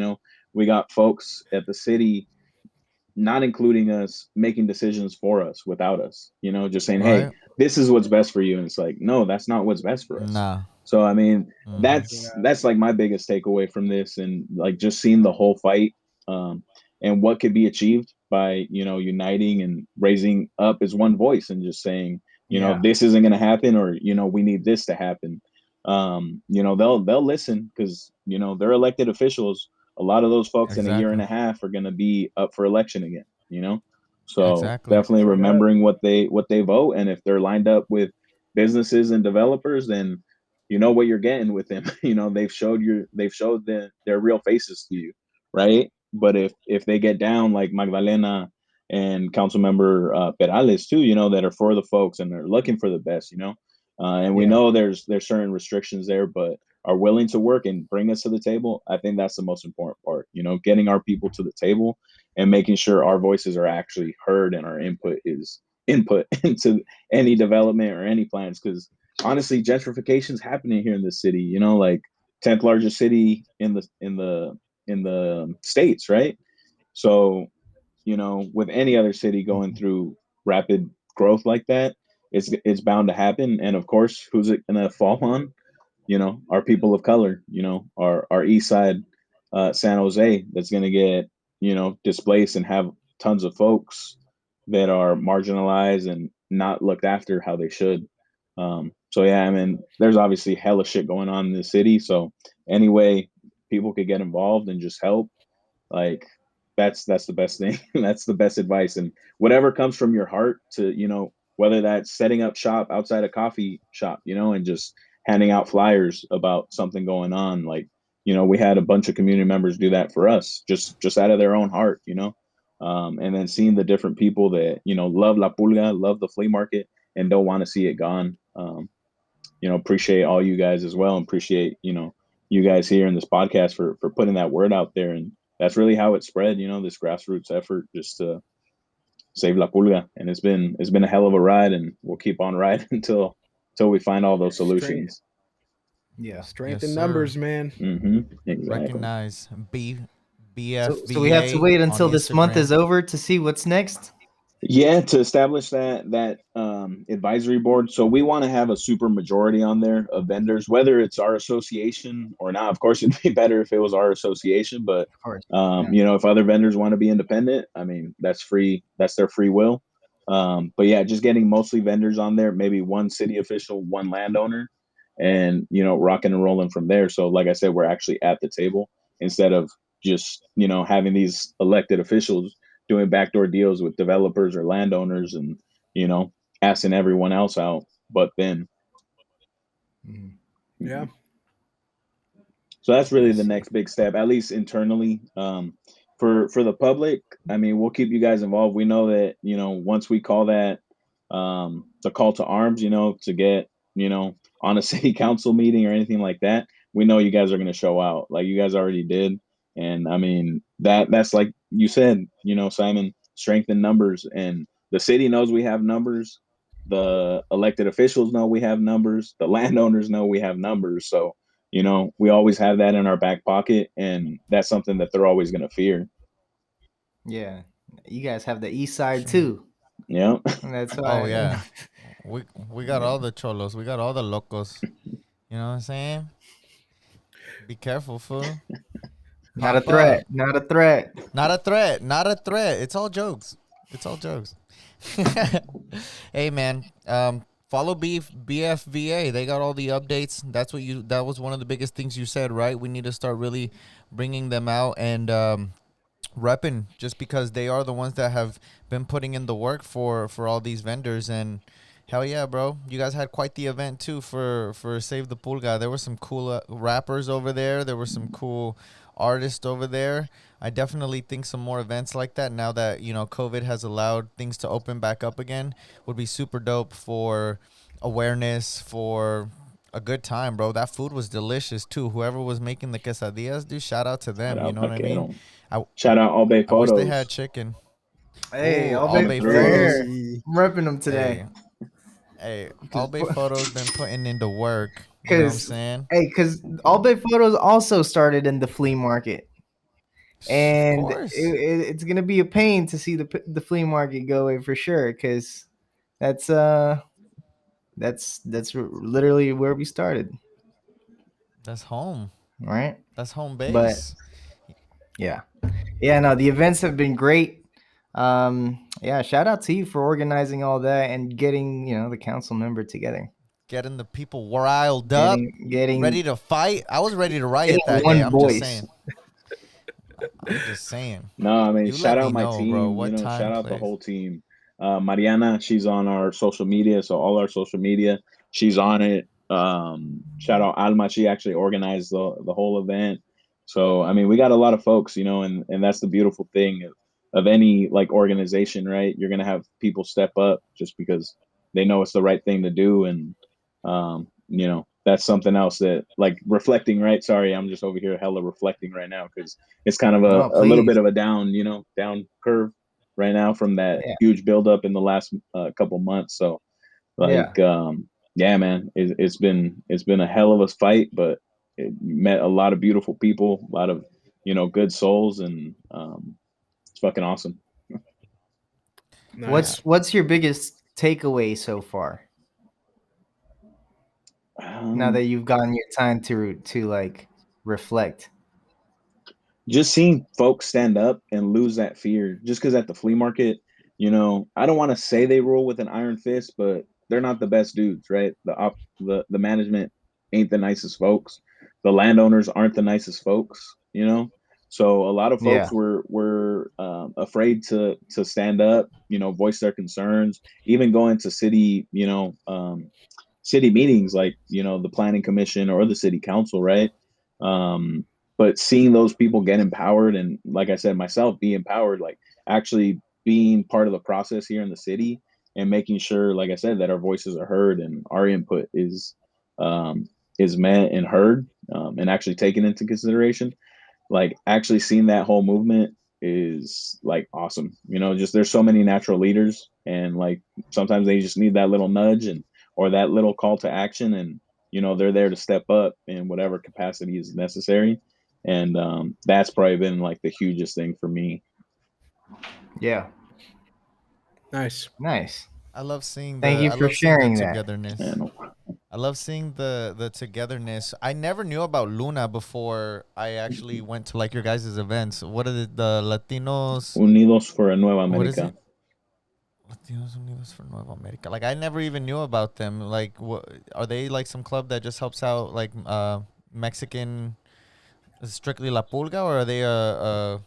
we got folks at the city not including us, making decisions for us without us, just saying, hey, Right? this is what's best for you. And it's like, no, that's not what's best for us. Nah. So, I mean, Mhm. that's like my biggest takeaway from this, and like just seeing the whole fight, and what could be achieved by, uniting and raising up as one voice and just saying, Yeah. this isn't going to happen, or, we need this to happen. They'll listen because, they're elected officials. A lot of those folks in a year and a half are going to be up for election again, so Exactly. definitely remembering what they vote. And if they're lined up with businesses and developers, then you know what you're getting with them. They've showed their real faces to you, right? But if they get down like Magdalena and council member Perales too, that are for the folks and they're looking for the best, and we Yeah. know there's certain restrictions there, but are willing to work and bring us to the table. I think that's the most important part, getting our people to the table and making sure our voices are actually heard and our input is input into any development or any plans. Because honestly, gentrification is happening here in the city, like 10th largest city in the states, right? So, with any other city going through rapid growth like that, it's bound to happen. And of course, who's it gonna fall on? Our people of color, our east side, San Jose, that's going to get, displaced and have tons of folks that are marginalized and not looked after how they should. So yeah, I mean, there's obviously hella shit going on in the city. So any way people could get involved and just help, like that's the best thing. That's the best advice. And whatever comes from your heart to, whether that's setting up shop outside a coffee shop, and just handing out flyers about something going on. Like, we had a bunch of community members do that for us, just out of their own heart, and then seeing the different people that, love La Pulga, love the flea market, and don't want to see it gone. Appreciate all you guys as well, and appreciate, you guys here in this podcast for putting that word out there. And that's really how it spread, this grassroots effort, just to save La Pulga, and it's been a hell of a ride, and we'll keep on riding until we find all those Strength, solutions. Yeah. strength Yes, in sir. numbers, man. Exactly. Recognize So we have to BFVA wait on until this month Instagram. is over to see what's next. Yeah, to establish that advisory board. So we want to have a super majority on there of vendors, whether it's our association or not. Of course, it'd be better if it was our association, but Of course. Yeah. if other vendors want to be independent, I mean, that's free. That's their free will. But yeah, just getting mostly vendors on there, maybe one city official, one landowner, and rocking and rolling from there. So, like I said, we're actually at the table instead of just having these elected officials doing backdoor deals with developers or landowners and you know asking everyone else out but then. Mhm. Yeah. Mhm. So that's really the Yes. next big step, at least internally. For the public, I mean, we'll keep you guys involved. We know that once we call that the call to arms, to get on a city council meeting or anything like that, we know you guys are going to show out, like you guys already did. And I mean that's like you said, Simon, strength in numbers, and the city knows we have numbers. The elected officials know we have numbers. The landowners know we have numbers. So we always have that in our back pocket, and that's something that they're always going to fear. Yeah. You guys have the east side Sure. too. Yeah. And that's Oh why. yeah, we got Yeah. all the cholos. We got all the locos. You know what I'm saying? Be careful, fool. Not a Pop threat. up. Not a threat. Not a threat. Not a threat. It's all jokes. It's all jokes. Hey man, follow BFVA. They got all the updates. That's what you. That was one of the biggest things you said, right? We need to start really bringing them out and repping, just because they are the ones that have been putting in the work for all these vendors. And hell yeah, bro, you guys had quite the event too for Save the Pulga. There were some cool rappers over there. There were some cool artists over there. I definitely think some more events like that, now that COVID has allowed things to open back up again, would be super dope for awareness, for a good time, bro. That food was delicious too. Whoever was making the quesadillas, dude, shout out to Shout them. You out know what I mean? Vaquero. I I, Shout out All Bay I wish they had Photos chicken. Hey, Oh, I'll All be on the Bay right threes. Photos. here. Hey. I'm repping them today. Hey, hey, All Cause, Bay Photos been putting into work. You know what I'm cause, saying? hey, cause All Bay Photos also started in the flea market, Of and course. it's gonna be a pain to see the flea market go away for sure. Cause that's literally where we started, That's home. right? That's home But base. yeah, yeah, no, the events have been great. Yeah, shout out to you for organizing all that and getting the council member together, Getting the people riled up, getting getting ready to fight. I was ready to riot getting that day. one I'm just voice. saying. I'm just saying. No, I mean, You let shout me out my know, bro. team, What shout time, out the place? whole team. Mariana, she's on our social media. So all our social media, she's on it. Shout out Alma. She actually organized the whole event. So, I mean, we got a lot of folks, and that's the beautiful thing of any like organization, right? You're going to have people step up just because they know it's the right thing to do. And, that's something else that like reflecting, right? Sorry, I'm just over here hella reflecting right now because it's kind of No, a little bit please. of a down, down curve right now from that Yeah, huge buildup in the last couple months. So yeah. like, yeah, man, it's been a hell of a fight, but it met a lot of beautiful people, a lot of good souls, and it's fucking awesome. Nice. What's your biggest takeaway so far? Now that Um, you've gotten your time to like reflect. just seeing folks stand up and lose that fear, just because at the flea market, I don't want to say they rule with an iron fist, but they're not the best dudes, right? The management ain't the nicest folks. The landowners aren't the nicest folks. So a lot of Yeah, folks were afraid to stand up, voice their concerns, even going to city meetings like the planning commission or the city council, right? um but seeing those people get empowered, and like I said, myself be empowered, like actually being part of the process here in the city, and making sure, like I said, that our voices are heard and our input um is met and heard, and actually taken into consideration, like actually seeing that whole movement, is like awesome. You know, just there's so many natural leaders, and like sometimes they just need that little nudge and or that little call to action, and you know they're there to step up in whatever capacity is necessary. And that's probably been like the hugest thing for me. Yeah. Nice. Nice. I love seeing Thank you I for love seeing the sharing that. togetherness. And I love seeing the togetherness. I never knew about Luna before I actually went to like your guys' events. What are the Latinos? Unidos for a Nueva What is America. it? Latinos Unidos for Nueva America. Like I never even knew about them. Like what are they like some club that just helps out like Mexican strictly La Pulga, or are they a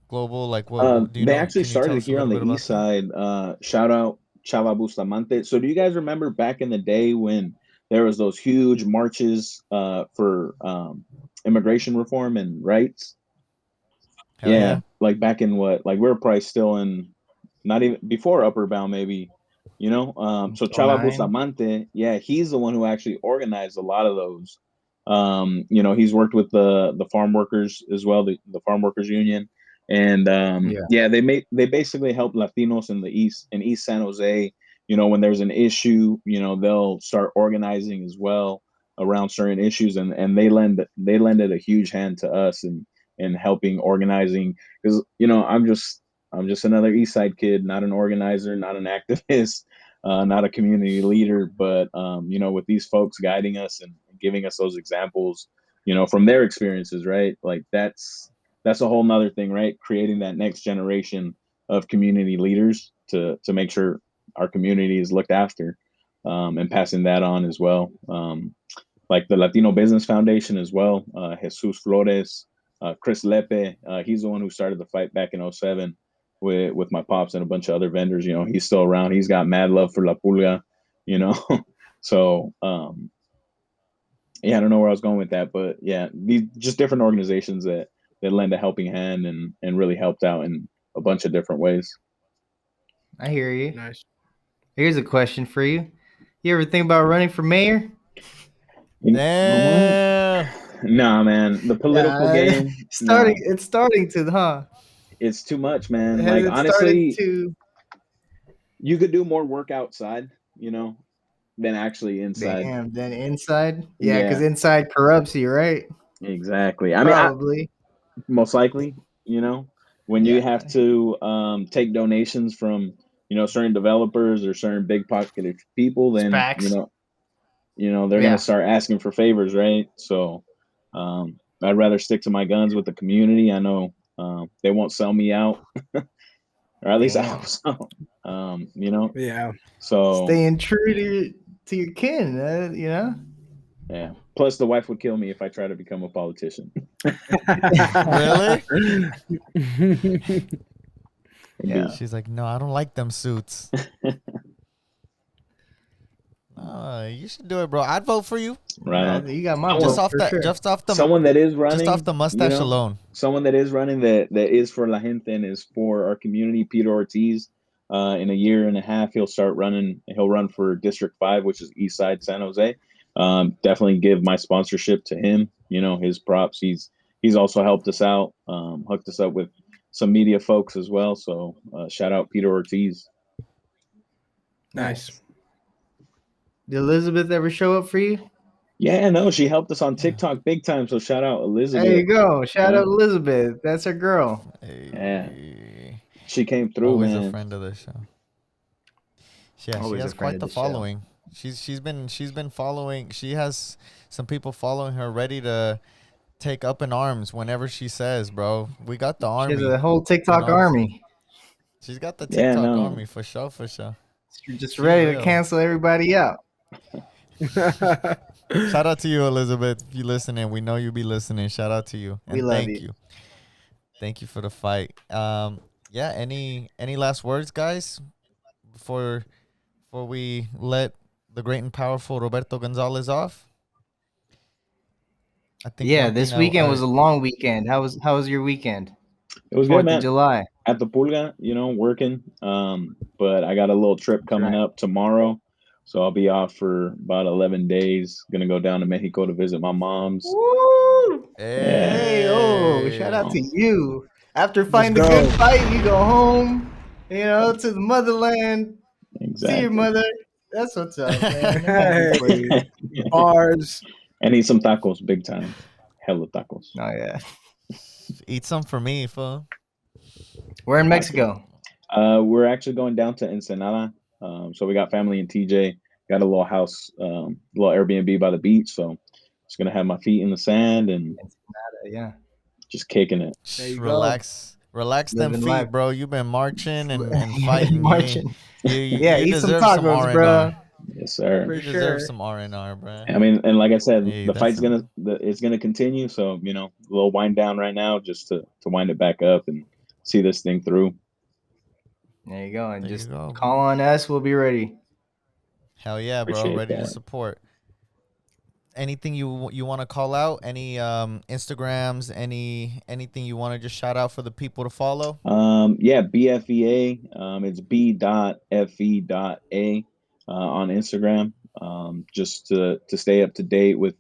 global like what do you They know? actually Can you tell started us a here on little the bit east about them? side. Shout out Chava Bustamante. So do you guys remember back in the day when there was those huge marches for immigration reform and rights? Hell Yeah, yeah. like back in what, like we were probably still in, not even before Upper Bound, maybe, you know. So Oh Chava nine. Bustamante, yeah, he's the one who actually organized a lot of those. You know, he's worked with the farm workers as well, the farm workers union, and Yeah. yeah, they basically help Latinos in the east in East San Jose. You know, when there's an issue, you know, they'll start organizing as well around certain issues, and they lended a huge hand to us and helping organizing, because you know I'm just another East Side kid, not an organizer, not an activist, not a community leader, but you know, with these folks guiding us and giving us those examples, you know, from their experiences, right? Like that's a whole nother thing, right? Creating that next generation of community leaders to make sure our community is looked after, and passing that on as well. Like the Latino Business Foundation as well. Jesus Flores, Chris Lepe, he's the one who started the fight back in '07 with my pops and a bunch of other vendors. You know, he's still around. He's got mad love for La Pulga, you know. So yeah, I don't know where I was going with that, but yeah, these just different organizations that lend a helping hand and really helped out in a bunch of different ways. I hear you. Nice. Here's a question for you. You ever think about running for mayor? You know what? Damn. Nah, man, the political Yeah, game, starting. nah, It's starting to, huh? it's too much, man. Has Like it started honestly, to? you could do more work outside, you know, than actually inside. Damn. Then inside. Yeah, because Yeah, inside corrupts you, right? exactly. I mean, Probably. most likely, you know, when you Yeah. have to take donations from, you know, certain developers or certain big pocketed people, then Spacs. you know they're gonna Yeah. start asking for favors, right? So I'd rather stick to my guns with the community. I know they won't sell me out, or at least I hope Damn. so. You know, Yeah. so Staying true to your kin, you know? yeah. Plus, the wife would kill me if I try to become a politician. Really? It'd be, Yeah. She's like, no, I don't like them suits. You should do it, bro. I'd vote for you. right on. You got my Someone, vote for sure. someone that is just off running, the you mustache know, alone. someone that is running that is for La Gente and is for our community. Peter Ortiz. In a year and a half, he'll start running. He'll run for District 5, which is East Side San Jose. Definitely give my sponsorship to him. You know, his props. He's also helped us out, hooked us up with some media folks as well. So shout out Peter Ortiz. Nice. Did Elizabeth ever show up for you? Yeah, no, she helped us on TikTok big time. So shout out There Elizabeth. you go. Shout Yeah, out Elizabeth. That's her girl. yeah, Hey, she came through, always a man. friend of the show. Yeah, she Always a has friend quite of the the show. following. She's been following. She has some people following her, ready to take up in arms whenever she says, "Bro, we got the She has army." a whole You TikTok know, army. she's got the Yeah, TikTok no, army for sure, for sure. She's just She's ready to real. cancel everybody out. Shout out to you, Elizabeth. If you listening, we know you be listening. Shout out to you We and love thank you. you. Thank you for the fight. Yeah. Any last words, guys, before we let the great and powerful Roberto Gonzalez off? I think Yeah, one thing this weekend was I a long weekend. How was your weekend? it was good, Fourth of man. July. At the Pulga, you know, working. But I got a little trip That's coming right. up tomorrow, so I'll be off for about 11 days. Gonna go down to Mexico to visit my mom's. Woo! Yeah, Hey, oh, shout hey out to um, you. After fighting the go. good fight, you go home, to the motherland, see your Exactly. mother. That's what's up, man. I'm happy Hey, for you. bars. And eat some tacos, big time. Hella tacos. Oh yeah, Eat some for me, fool. we're in Got to. Mexico. We're actually going down to Ensenada. So we got family in TJ. Got a little house, little Airbnb by the beach. So just gonna have my feet in the sand and Yeah, just kicking it. There you go. Relax them living feet, life. bro. You've been marching and fighting. Marching. Yeah, You eat some deserve some tacos, R and bro. R. Yes, sir. For You deserve sure. some R&R, bro. I mean, and like I said, Hey, the that's fight's it's gonna continue. So a little wind down right now, just to wind it back up and see this thing through. There you go, and there you just go, call bro. on us. We'll be ready. Hell yeah, bro. Appreciate Ready to that. support. Anything you want to call out? Any Instagrams? Anything you want to just shout out for the people to follow? Yeah, BFEA. It's B.fe.a on Instagram. Just to stay up to date with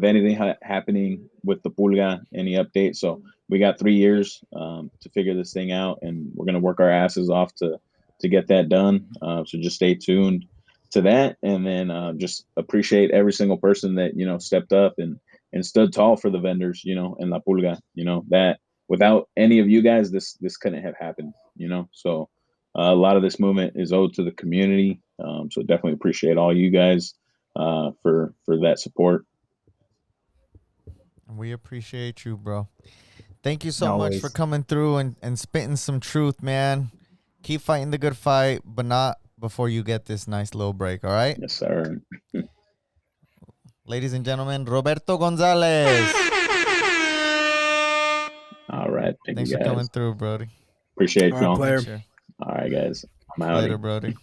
anything happening with the Pulga, any updates. So we got 3 years to figure this thing out, and we're gonna work our asses off to get that done. So just stay tuned to that, and then just appreciate every single person that stepped up and stood tall for the vendors, in La Pulga. That without any of you guys, this couldn't have happened. So a lot of this movement is owed to the community. So definitely appreciate all you guys for that support. We appreciate you, bro. Thank you so much for Always. coming through and spitting some truth, man. Keep fighting the good fight, but not before you get this nice little break, all right? Yes, sir. Ladies and gentlemen, Roberto Gonzalez. All right. Thank Thanks you for coming guys. through, Brody. Appreciate All right, y'all. player. Sure. All right, guys. I'm out. Later, Brody.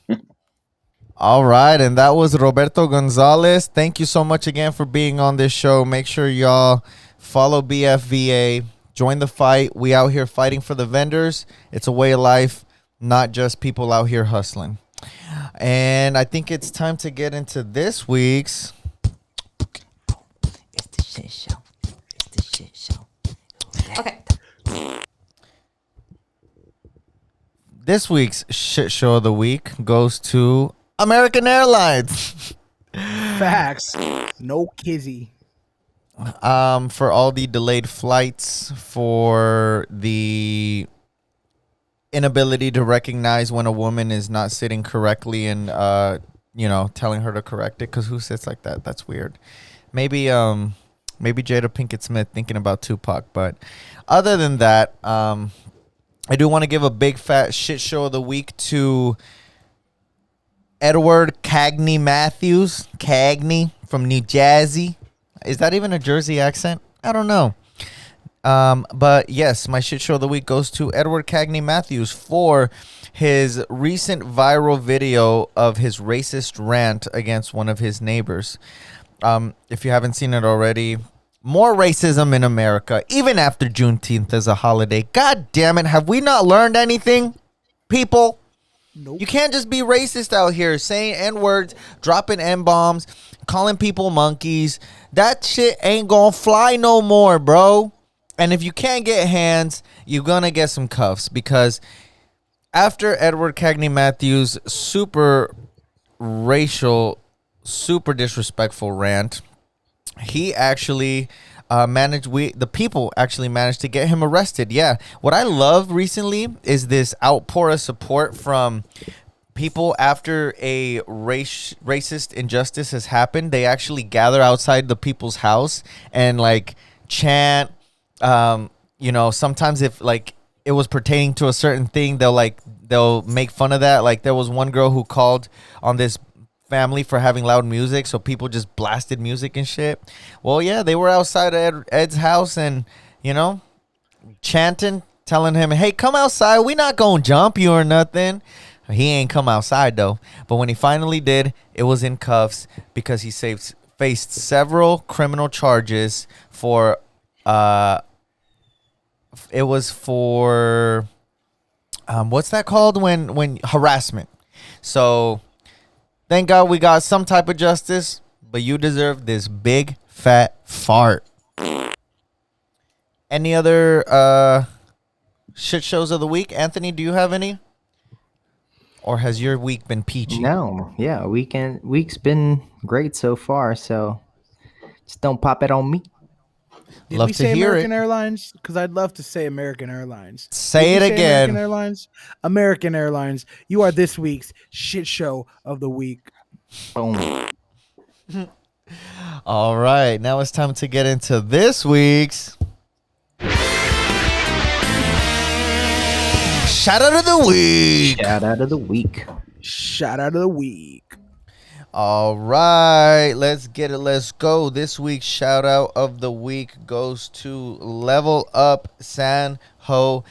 All right, and that was Roberto Gonzalez. Thank you so much again for being on this show. Make sure y'all follow BFVA, join the fight. We out here fighting for the vendors. It's a way of life, not just people out here hustling. And I think it's time to get into this week's. It's the shit show. It's the shit show. Okay. This week's shit show of the week goes to American Airlines. Facts. No kizzy. For all the delayed flights, for the inability to recognize when a woman is not sitting correctly and telling her to correct it, because who sits like that? That's weird. Maybe Jada Pinkett Smith thinking about Tupac, but other than that, I do want to give a big fat shit show of the week to Edward Cagney Matthews. Cagney from New Jersey. Is that even a Jersey accent? I don't know. But yes, my shit show of the week goes to Edward Cagney Matthews for his recent viral video of his racist rant against one of his neighbors. If you haven't seen it already, more racism in America, even after Juneteenth as a holiday. God damn it, have we not learned anything, people? Nope. You can't just be racist out here, saying N-words, dropping N-bombs, calling people monkeys. That shit ain't gonna fly no more, bro. And if you can't get hands, you're gonna get some cuffs, because after Edward Cagney Matthews' super racial, super disrespectful rant, he actually the people actually managed to get him arrested. Yeah. What I love recently is this outpour of support from people after a racist injustice has happened. They actually gather outside the people's house and like chant. Sometimes if like it was pertaining to a certain thing, they'll make fun of that. Like there was one girl who called on this family for having loud music, so people just blasted music and shit. Well, yeah, they were outside of Ed's house and chanting, telling him, hey, come outside, we not gonna jump you or nothing. He ain't come outside though, but when he finally did, it was in cuffs because he faced several criminal charges for it was for what's that called when harassment. So thank God we got some type of justice, but you deserve this big fat fart. Any other shit shows of the week. Anthony, do you have any? Or has your week been peachy? No, yeah, week's been great so far. So just don't pop it on me. Did Love we to say hear American it. Airlines? Because I'd love to say American Airlines. Say Did it we American again. Airlines? American Airlines. You are this week's shit show of the week. Boom. All right, now it's time to get into this week's shout out of the week. Shout out of the week. Shout out of the week. All right, let's get it. Let's go. This week's shout out of the week goes to Level Up San Jose.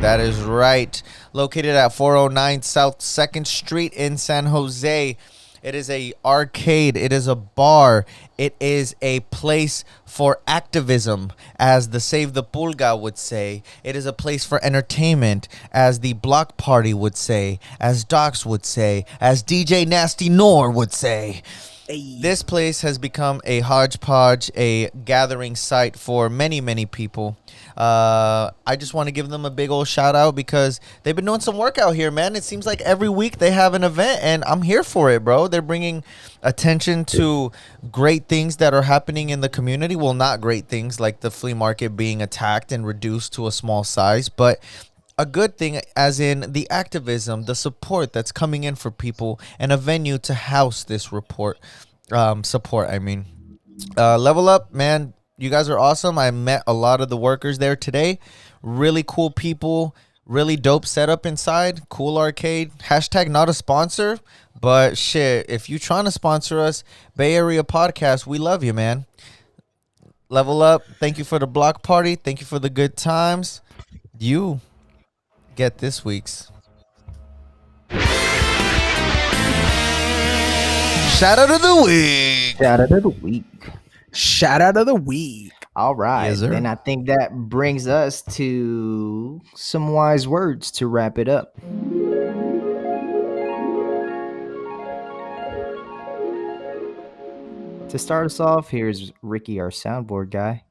That is right. Located at 409 South 2nd Street in San Jose. It is a arcade. It is a bar. It is a place for activism, as the Save the Pulga would say. It is a place for entertainment, as the Block Party would say, as Docs would say, as DJ Nasty Nor would say. This place has become a hodgepodge, a gathering site for many, many people. I just want to give them a big old shout out because they've been doing some work out here, man. It seems like every week they have an event, and I'm here for it, bro. They're bringing attention to great things that are happening in the community. Well, not great things like the flea market being attacked and reduced to a small size, but a good thing, as in the activism, the support that's coming in for people, and a venue to house this support. Level Up, man, you guys are awesome. I met a lot of the workers there today. Really cool people, really dope setup inside, cool arcade. Hashtag not a sponsor, but shit, if you trying to sponsor us, Bay Area Podcast, we love you, man. Level Up, thank you for the block party. Thank you for the good times. You get this week's shout out of the week. Shout out of the week. Shout out of the week. All right. Yes, sir. Then I think that brings us to some wise words to wrap it up. To start us off, here's Ricky, our soundboard guy.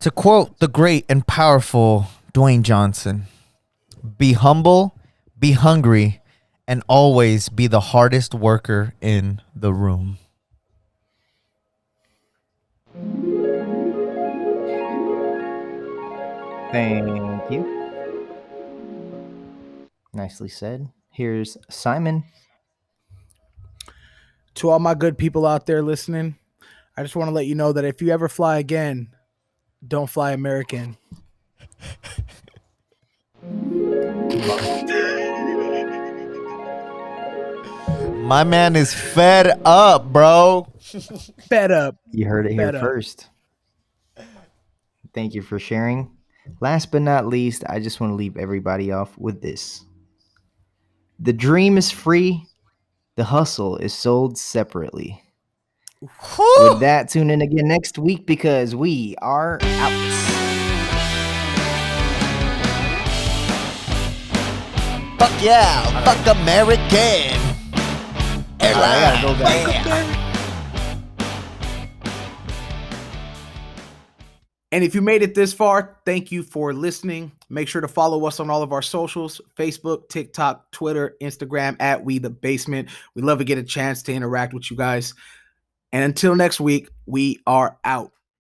To quote the great and powerful Dwayne Johnson, be humble, be hungry, and always be the hardest worker in the room. Thank you. Nicely said. Here's Simon. To all my good people out there listening, I just want to let you know that if you ever fly again, don't fly American. My man is fed up, bro. Fed up. You heard it here Better. first. Thank you for sharing. Last but not least, I just want to leave everybody off with this. The dream is free. The hustle is sold separately. With that, tune in again next week because we are out. Fuck yeah, fuck American. I gotta go back. Yeah. And if you made it this far, thank you for listening. Make sure to follow us on all of our socials: Facebook, TikTok, Twitter, Instagram at We The Basement. We love to get a chance to interact with you guys. And until next week, we are out.